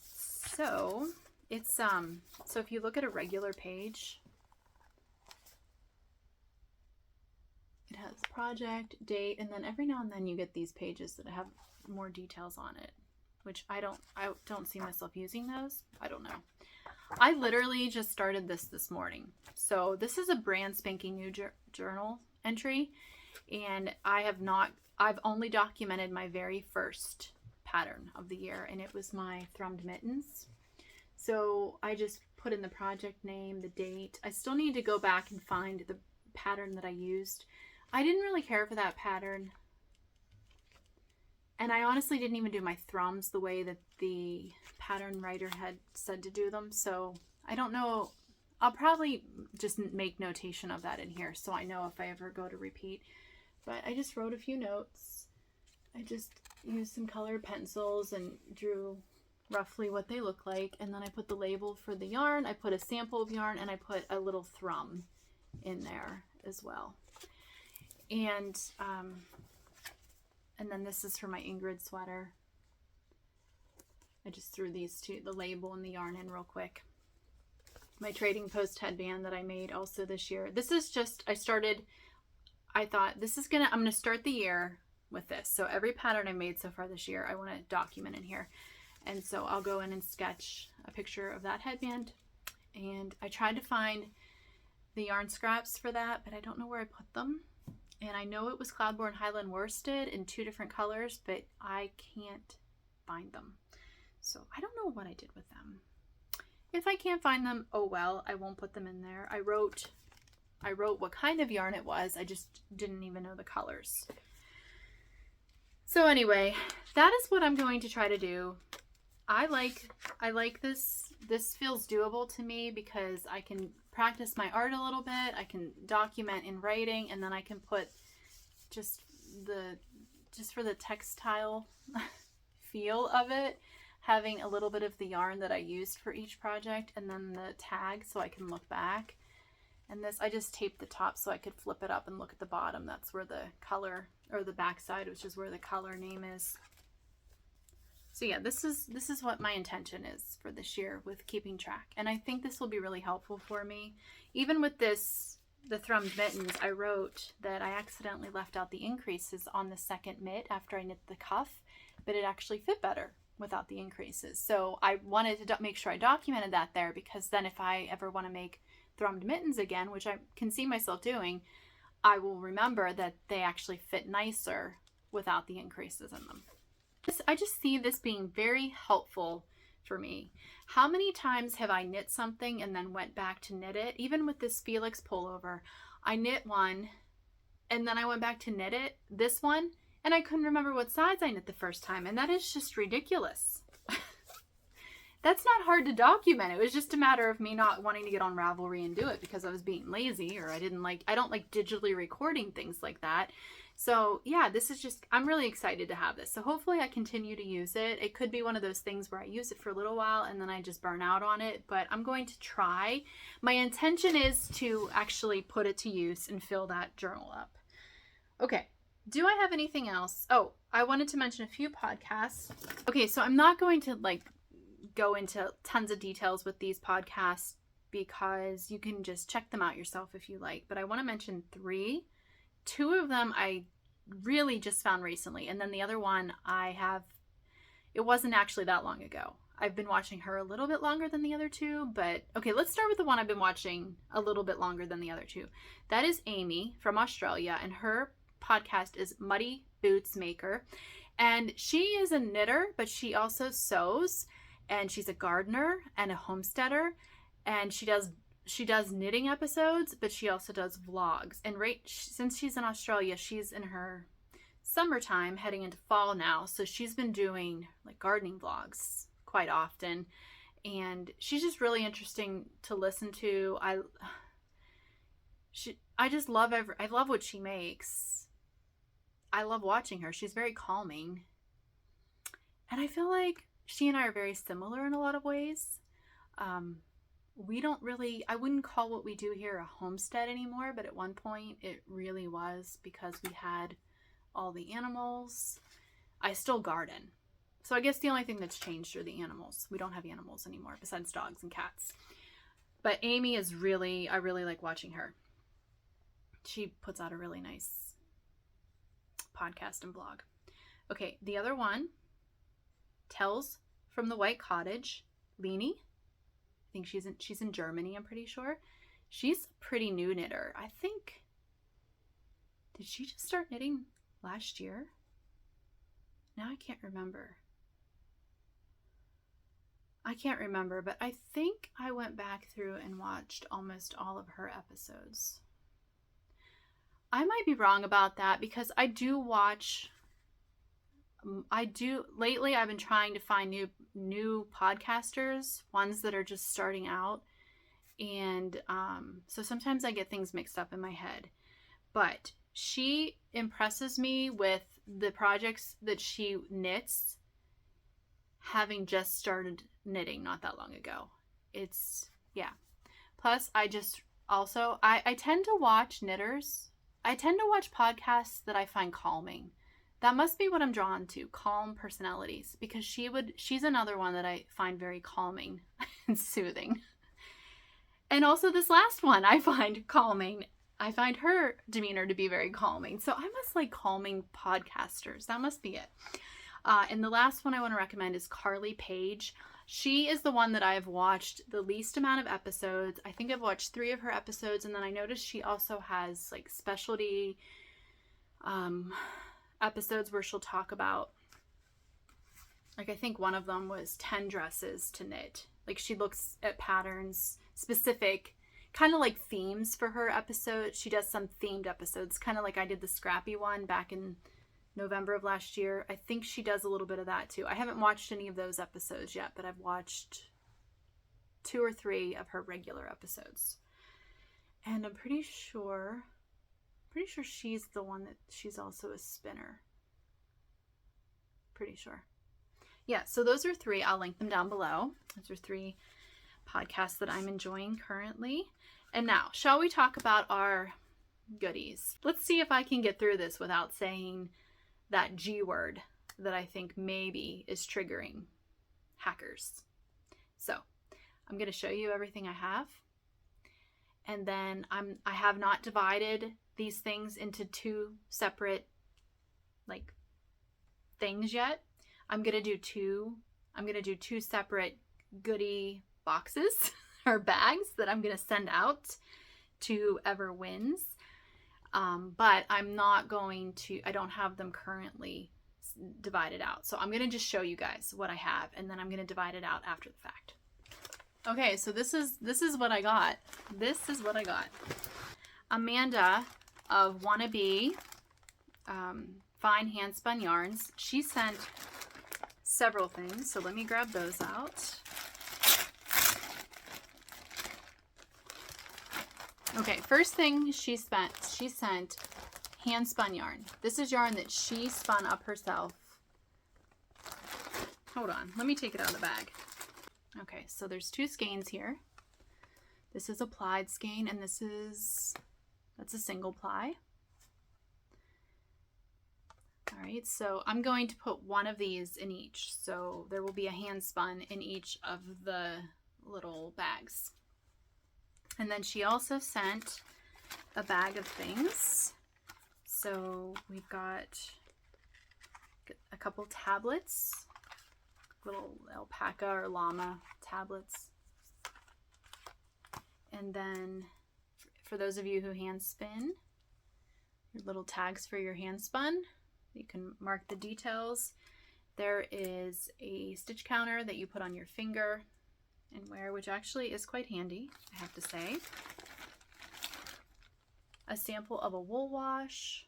So it's so if you look at a regular page, it has project, date, and then every now and then you get these pages that have more details on it, which I don't see myself using those. I don't know. I literally just started this morning. So this is a brand spanking new journal entry, and I've only documented my very first pattern of the year, and it was my thrummed mittens. So I just put in the project name, the date. I still need to go back and find the pattern that I used. I didn't really care for that pattern. And I honestly didn't even do my thrums the way that the pattern writer had said to do them. So I don't know. I'll probably just make notation of that in here so I know if I ever go to repeat. But I just wrote a few notes. I just used some colored pencils and drew roughly what they look like. And then I put the label for the yarn. I put a sample of yarn, and I put a little thrum in there as well. And then this is for my Ingrid sweater. I just threw these two, the label and the yarn in real quick. My Trading Post headband that I made also this year. This is just, I thought I'm going to start the year with this. So every pattern I made so far this year, I want to document in here. And so I'll go in and sketch a picture of that headband. And I tried to find the yarn scraps for that, but I don't know where I put them. And I know it was Cloudborne Highland Worsted in 2 different colors, but I can't find them. So I don't know what I did with them. If I can't find them, oh well, I won't put them in there. I wrote what kind of yarn it was. I just didn't even know the colors. So anyway, that is what I'm going to try to do. I like this. This feels doable to me because I can practice my art a little bit. I can document in writing, and then I can put just for the textile feel of it, having a little bit of the yarn that I used for each project, and then the tag so I can look back. And this, I just taped the top so I could flip it up and look at the bottom. That's where the color, or the back side, which is where the color name is. So yeah, this is what my intention is for this year with keeping track. And I think this will be really helpful for me. Even with this, the thrummed mittens, I wrote that I accidentally left out the increases on the second mitt after I knit the cuff, but it actually fit better without the increases. So I wanted to make sure I documented that there, because then if I ever want to make thrummed mittens again, which I can see myself doing, I will remember that they actually fit nicer without the increases in them. I just see this being very helpful for me. How many times have I knit something and then went back to knit it? Even with this Felix pullover, I knit one and then I went back to knit it, this one, and I couldn't remember what size I knit the first time, and that is just ridiculous. That's not hard to document. It was just a matter of me not wanting to get on Ravelry and do it because I was being lazy, or I don't like digitally recording things like that. So yeah, this is just, I'm really excited to have this. So hopefully I continue to use it. It could be one of those things where I use it for a little while and then I just burn out on it, but I'm going to try. My intention is to actually put it to use and fill that journal up. Okay. Do I have anything else? Oh, I wanted to mention a few podcasts. Okay, so I'm not going to go into tons of details with these podcasts because you can just check them out yourself if you like, but I want to mention 3. 2 of them I really just found recently, and then the other one it wasn't actually that long ago. I've been watching her a little bit longer than the other 2, but okay, let's start with the one I've been watching a little bit longer than the other 2. That is Amy from Australia, and her podcast is Muddy Boots Maker, and she is a knitter, but she also sews, and she's a gardener and a homesteader, and she does knitting episodes, but she also does vlogs. And since she's in Australia, she's in her summertime, heading into fall now, so she's been doing gardening vlogs quite often, and she's just really interesting to listen to. I just love I love what she makes. I love watching her. She's very calming, and I feel like she and I are very similar in a lot of ways. We don't really, I wouldn't call what we do here a homestead anymore, but at one point it really was, because we had all the animals. I still garden. So I guess the only thing that's changed are the animals. We don't have animals anymore besides dogs and cats. But Amy is really, I really like watching her. She puts out a really nice podcast and blog. Okay, the other one, Tells from the White Cottage, Leni. I think she's in Germany, I'm pretty sure. She's a pretty new knitter. I think, did she just start knitting last year? Now I can't remember. But I think I went back through and watched almost all of her episodes. I might be wrong about that, because lately I've been trying to find new podcasters, ones that are just starting out, and so sometimes I get things mixed up in my head. But she impresses me with the projects that she knits, having just started knitting not that long ago. Yeah. Plus, I tend to watch knitters. I tend to watch podcasts that I find calming, That must be what I'm drawn to, calm personalities, because she's another one that I find very calming and soothing. And also this last one I find calming. I find her demeanor to be very calming. So I must like calming podcasters. That must be it. And the last one I want to recommend is Carly Page. She is the one that I've watched the least amount of episodes. I think I've watched 3 of her episodes, and then I noticed she also has like specialty episodes where she'll talk about, like, I think one of them was 10 dresses to knit. Like, she looks at patterns, specific kind of like themes for her episode. She does some themed episodes, kind of like I did the Scrappy one back in November of last year. I think she does a little bit of that too. I haven't watched any of those episodes yet, but I've watched 2 or 3 of her regular episodes. And I'm pretty sure she's the one that she's also a spinner. Pretty sure. Yeah, so those are 3. I'll link them down below. Those are 3 podcasts that I'm enjoying currently. And now, shall we talk about our goodies? Let's see if I can get through this without saying that G word that I think maybe is triggering hackers. So, I'm going to show you everything I have. And then I have not divided these things into 2 separate like things yet. I'm going to do 2 separate goodie boxes or bags that I'm going to send out to whoever wins. But I'm not going to, I don't have them currently divided out. So I'm going to just show you guys what I have, and then I'm going to divide it out after the fact. Okay, so this is what I got. This is what I got. Amanda of Wannabe Fine Hand Spun Yarns. She sent several things, so let me grab those out. Okay, first thing she sent hand spun yarn. This is yarn that she spun up herself. Hold on, let me take it out of the bag. Okay, so there's 2 skeins here. This is a plied skein, and that's a single ply. All right, so I'm going to put one of these in each. So there will be a hand spun in each of the little bags. And then she also sent a bag of things. So we've got a couple tablets, little alpaca or llama tablets. And then for those of you who hand spin, your little tags for your hand spun. You can mark the details. There is a stitch counter that you put on your finger and wear, which actually is quite handy, I have to say. A sample of a wool wash.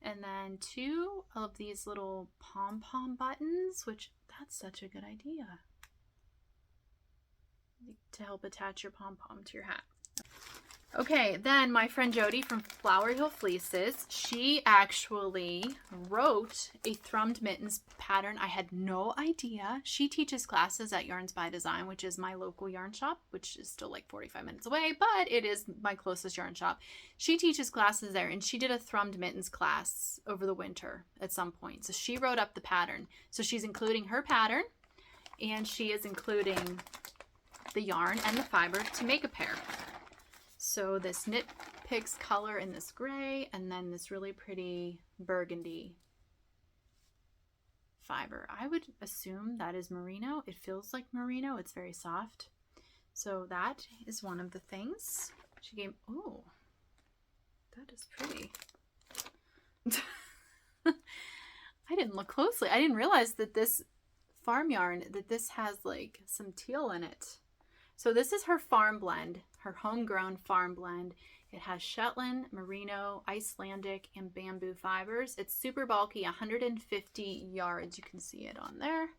And then 2 of these little pom-pom buttons, which that's such a good idea, to help attach your pom-pom to your hat. Okay, then my friend Jody from Flower Hill Fleeces, she actually wrote a thrummed mittens pattern. I had no idea. She teaches classes at Yarns by Design, which is my local yarn shop, which is still like 45 minutes away, but it is my closest yarn shop. She teaches classes there, and she did a thrummed mittens class over the winter at some point. So she wrote up the pattern. So she's including her pattern, and she is including the yarn and the fiber to make a pair. So this Knit Picks color in this gray, and then this really pretty burgundy fiber. I would assume that is merino. It feels like merino. It's very soft. So that is one of the things she gave. Oh, that is pretty. I didn't look closely. I didn't realize that this farm yarn, that this has like some teal in it. So this is her farm blend, her homegrown farm blend. It has Shetland, merino, Icelandic, and bamboo fibers. It's super bulky, 150 yards. You can see it on there.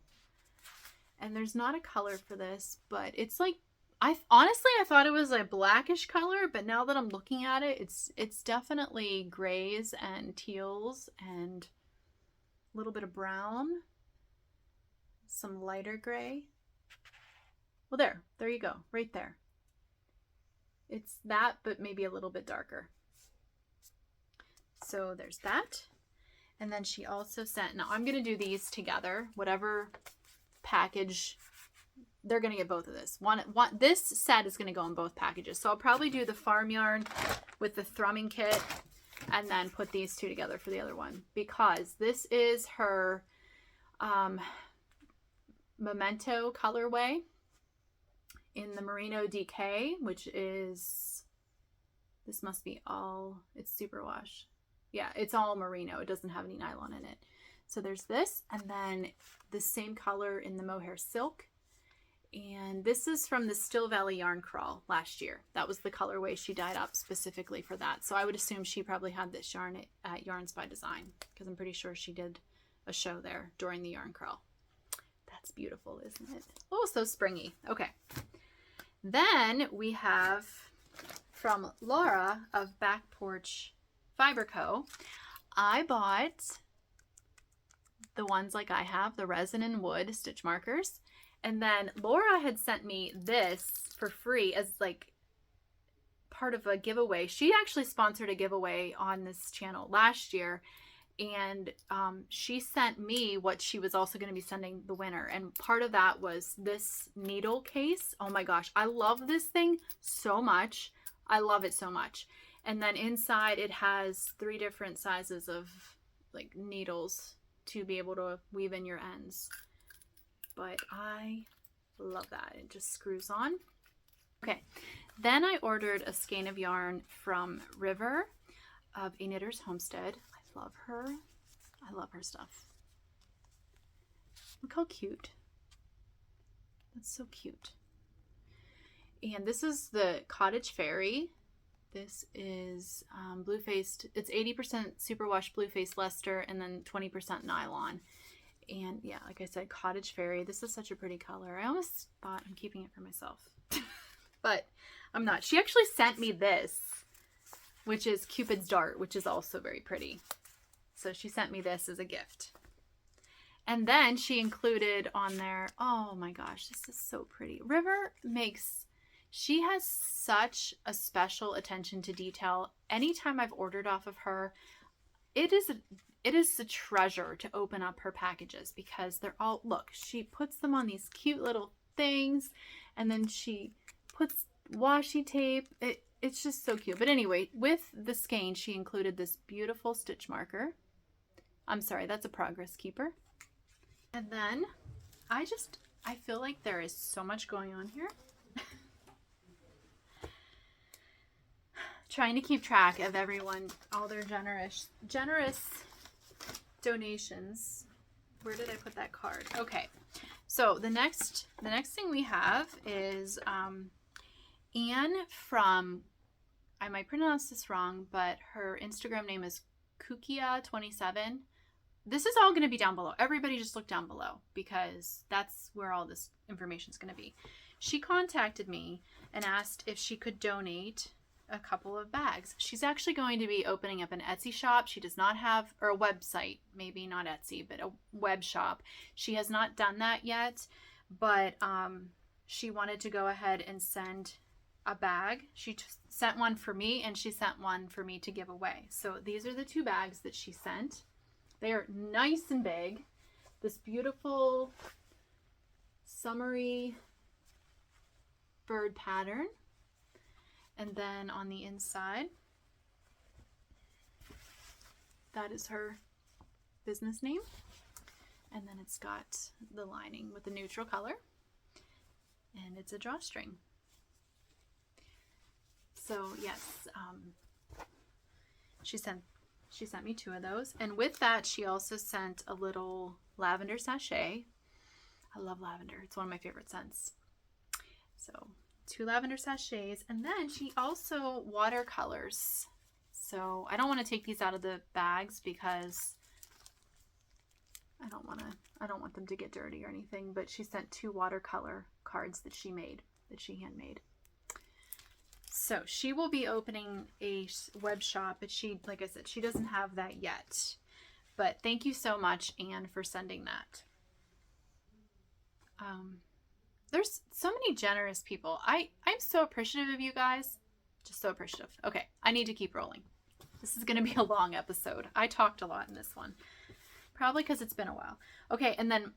And there's not a color for this, but it's like, honestly, I thought it was a blackish color, but now that I'm looking at it, it's definitely grays and teals and a little bit of brown, some lighter gray. Well, there you go, right there. It's that, but maybe a little bit darker. So there's that. And then she also sent, now I'm going to do these together, whatever package, they're going to get both of this. This set is going to go in both packages. So I'll probably do the farm yarn with the thrumming kit and then put these two together for the other one, because this is her Memento colorway in the Merino DK, which is, this must be all, it's Superwash. Yeah, it's all merino. It doesn't have any nylon in it. So there's this, and then the same color in the mohair silk. And this is from the Still Valley Yarn Crawl last year. That was the colorway she dyed up specifically for that. So I would assume she probably had this yarn at Yarns by Design, because I'm pretty sure she did a show there during the Yarn Crawl. That's beautiful, isn't it? Oh, so springy. Okay. Then we have from Laura of Back Porch Fiber Co. I bought the ones like I have, the resin and wood stitch markers. And then Laura had sent me this for free as like part of a giveaway. She actually sponsored a giveaway on this channel last year. And she sent me what she was also going to be sending the winner. And part of that was this needle case. Oh my gosh, I love this thing so much. I love it so much. And then inside it has 3 different sizes of like needles to be able to weave in your ends. But I love that. It just screws on. Okay, then I ordered a skein of yarn from River of A Knitter's Homestead. I love her. I love her stuff. Look how cute. That's so cute. And this is the Cottage Fairy. This is blue-faced. It's 80% Superwash blue-faced Leicester and then 20% nylon. And yeah, like I said, Cottage Fairy. This is such a pretty color. I almost thought I'm keeping it for myself. But I'm not. She actually sent me this, which is Cupid's Dart, which is also very pretty. So she sent me this as a gift. And then she included on there, oh my gosh, this is so pretty. River makes... She has such a special attention to detail. Anytime I've ordered off of her, it is a treasure to open up her packages, because they're all, look, she puts them on these cute little things, and then she puts washi tape. It's just so cute. But anyway, with the skein, she included this beautiful stitch marker. I'm sorry, that's a progress keeper. And then I feel like there is so much going on here. Trying to keep track of everyone, all their generous donations. Where did I put that card? Okay, so the next thing we have is Anne from, I might pronounce this wrong, but her Instagram name is Kukia27. This is all going to be down below. Everybody just look down below, because that's where all this information is going to be. She contacted me and asked if she could donate a couple of bags. She's actually going to be opening up an Etsy shop. She does not have, or a website, maybe not Etsy, but a web shop. She has not done that yet, but she wanted to go ahead and send a bag. She sent one for me, and she sent one for me to give away. So these are the 2 bags that she sent. They are nice and big. This beautiful summery bird pattern. And then on the inside, that is her business name. And then it's got the lining with the neutral color. And it's a drawstring. So yes, she sent me 2 of those. And with that, she also sent a little lavender sachet. I love lavender. It's one of my favorite scents. So 2 lavender sachets, and then she also watercolors. So I don't want to take these out of the bags because I don't want them to get dirty or anything, but she sent 2 watercolor cards that she handmade. So she will be opening a web shop, but like I said, she doesn't have that yet. But thank you so much, Anne, for sending that. There's so many generous people. I'm so appreciative of you guys. Just so appreciative. Okay, I need to keep rolling. This is going to be a long episode. I talked a lot in this one. Probably because it's been a while. Okay, and then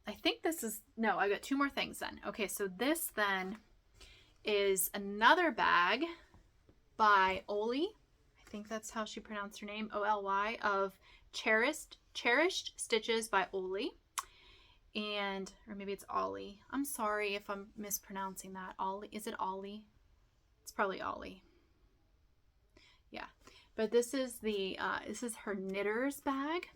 I think this is... No, I got 2 more things then. Okay, so this then is another bag by Oli. I think that's how she pronounced her name. O-L-Y, of Cherished Stitches by Oli. And, or maybe it's Ollie. I'm sorry if I'm mispronouncing that. Ollie, is it Ollie? It's probably Ollie. Yeah, but this is her knitter's bag.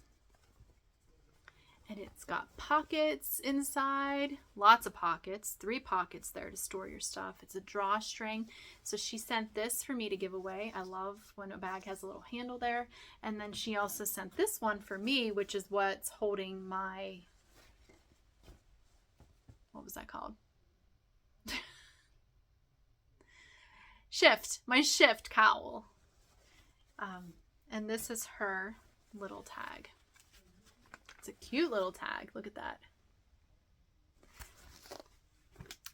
And it's got pockets inside, lots of pockets, 3 pockets there to store your stuff. It's a drawstring. So she sent this for me to give away. I love when a bag has a little handle there. And then she also sent this one for me, which is what's holding my, what was that called? My shift cowl. And this is her little tag. It's a cute little tag. Look at that.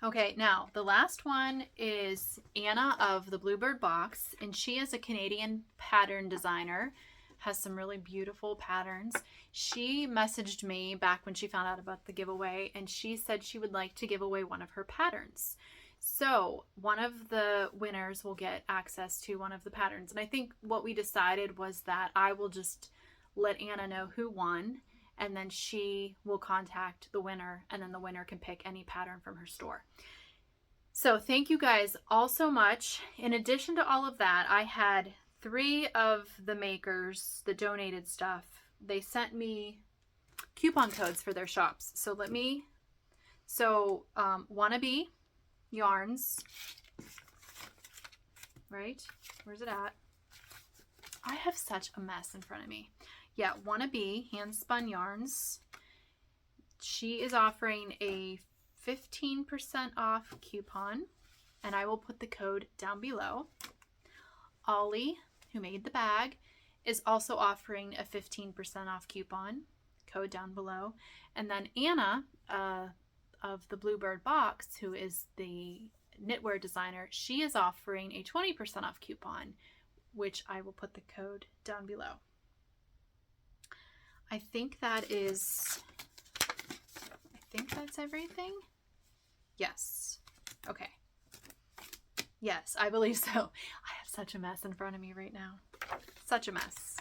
Okay, now the last one is Anna of the Bluebird Box, and she is a Canadian pattern designer, has some really beautiful patterns. She messaged me back when she found out about the giveaway, and she said she would like to give away one of her patterns. So one of the winners will get access to one of the patterns. And I think what we decided was that I will just let Anna know who won, and then she will contact the winner, and then the winner can pick any pattern from her store. So thank you guys all so much. In addition to all of that, I had 3 of the makers that donated stuff. They sent me coupon codes for their shops. So Wannabe Yarns, right? Where's it at? I have such a mess in front of me. Yeah, Wannabe Hand Spun Yarns. She is offering a 15% off coupon, and I will put the code down below. Ollie, who made the bag, is also offering a 15% off coupon, code down below. And then Anna of the Bluebird Box, who is the knitwear designer, she is offering a 20% off coupon, which I will put the code down below. I think that's everything. Yes. Okay. Yes, I believe so. I have such a mess in front of me right now. Such a mess.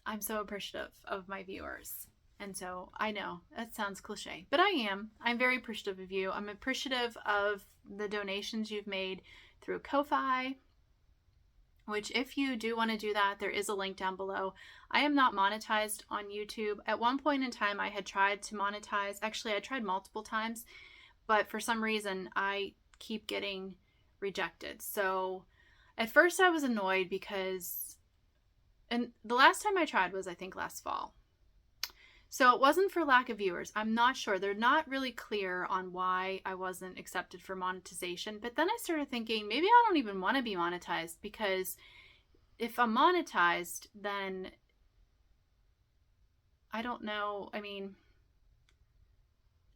I'm so appreciative of my viewers. And so I know that sounds cliche, but I am. I'm very appreciative of you. I'm appreciative of the donations you've made through Ko-Fi, which if you do want to do that, there is a link down below. I am not monetized on YouTube. At one point in time, I had tried to monetize. Actually, I tried multiple times, but for some reason, I keep getting rejected. So at first I was annoyed because, and the last time I tried was, I think, last fall. So it wasn't for lack of viewers. I'm not sure. They're not really clear on why I wasn't accepted for monetization. But then I started thinking, maybe I don't even want to be monetized, because if I'm monetized, then I don't know. I mean,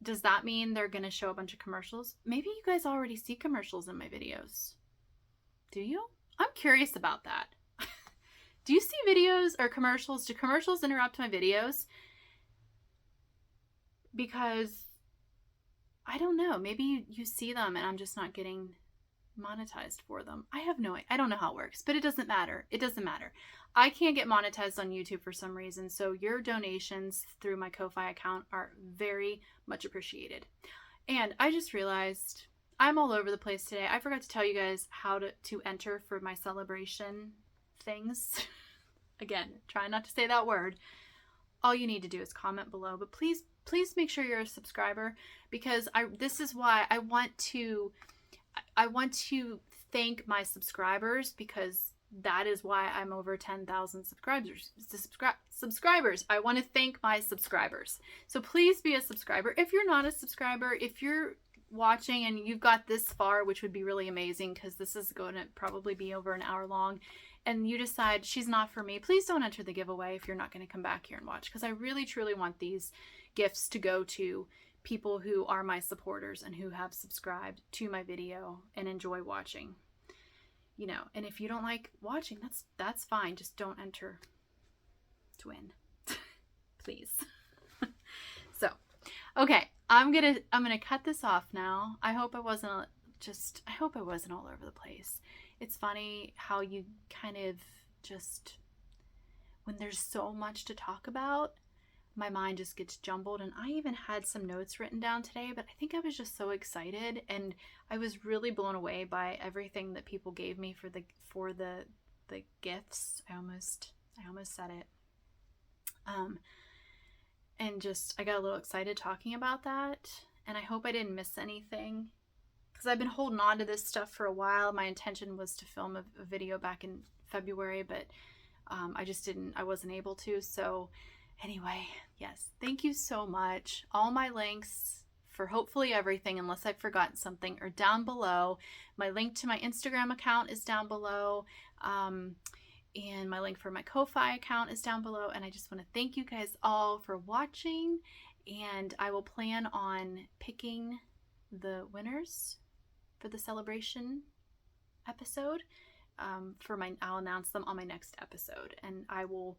does that mean they're going to show a bunch of commercials? Maybe you guys already see commercials in my videos. Do you? I'm curious about that. Do you see videos or commercials? Do commercials interrupt my videos? Because I don't know, maybe you see them and I'm just not getting monetized for them. I don't know how it works, but it doesn't matter. It doesn't matter. I can't get monetized on YouTube for some reason, so your donations through my Ko-Fi account are very much appreciated. And I just realized I'm all over the place today. I forgot to tell you guys how to enter for my celebration things. Again, try not to say that word. All you need to do is comment below, but please make sure you're a subscriber, because this is why I want to thank my subscribers, because that is why I'm over 10,000 subscribers. I want to thank my subscribers. So please be a subscriber. If you're not a subscriber, if you're watching and you've got this far, which would be really amazing, because this is going to probably be over an hour long, and you decide she's not for me, please don't enter the giveaway if you're not going to come back here and watch, because I really truly want these gifts to go to people who are my supporters and who have subscribed to my video and enjoy watching. you know, and if you don't like watching, that's fine. Just don't enter to win. Please. So, okay, I'm gonna cut this off now. I hope I wasn't all over the place. It's funny how you kind of just, when there's so much to talk about, my mind just gets jumbled. And I even had some notes written down today, but I think I was just so excited, and I was really blown away by everything that people gave me for the gifts. I almost said it. And just, I got a little excited talking about that, and I hope I didn't miss anything, because I've been holding on to this stuff for a while. My intention was to film a video back in February, but I wasn't able to. So anyway, yes, thank you so much. All my links for hopefully everything, unless I've forgotten something, are down below. My link to my Instagram account is down below. And my link for my Ko-Fi account is down below. And I just want to thank you guys all for watching. And I will plan on picking the winners for the celebration episode. I'll announce them on my next episode. And I will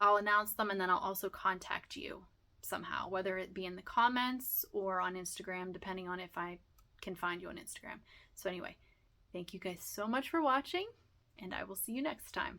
I'll announce them, and then I'll also contact you somehow, whether it be in the comments or on Instagram, depending on if I can find you on Instagram. So anyway, thank you guys so much for watching, and I will see you next time.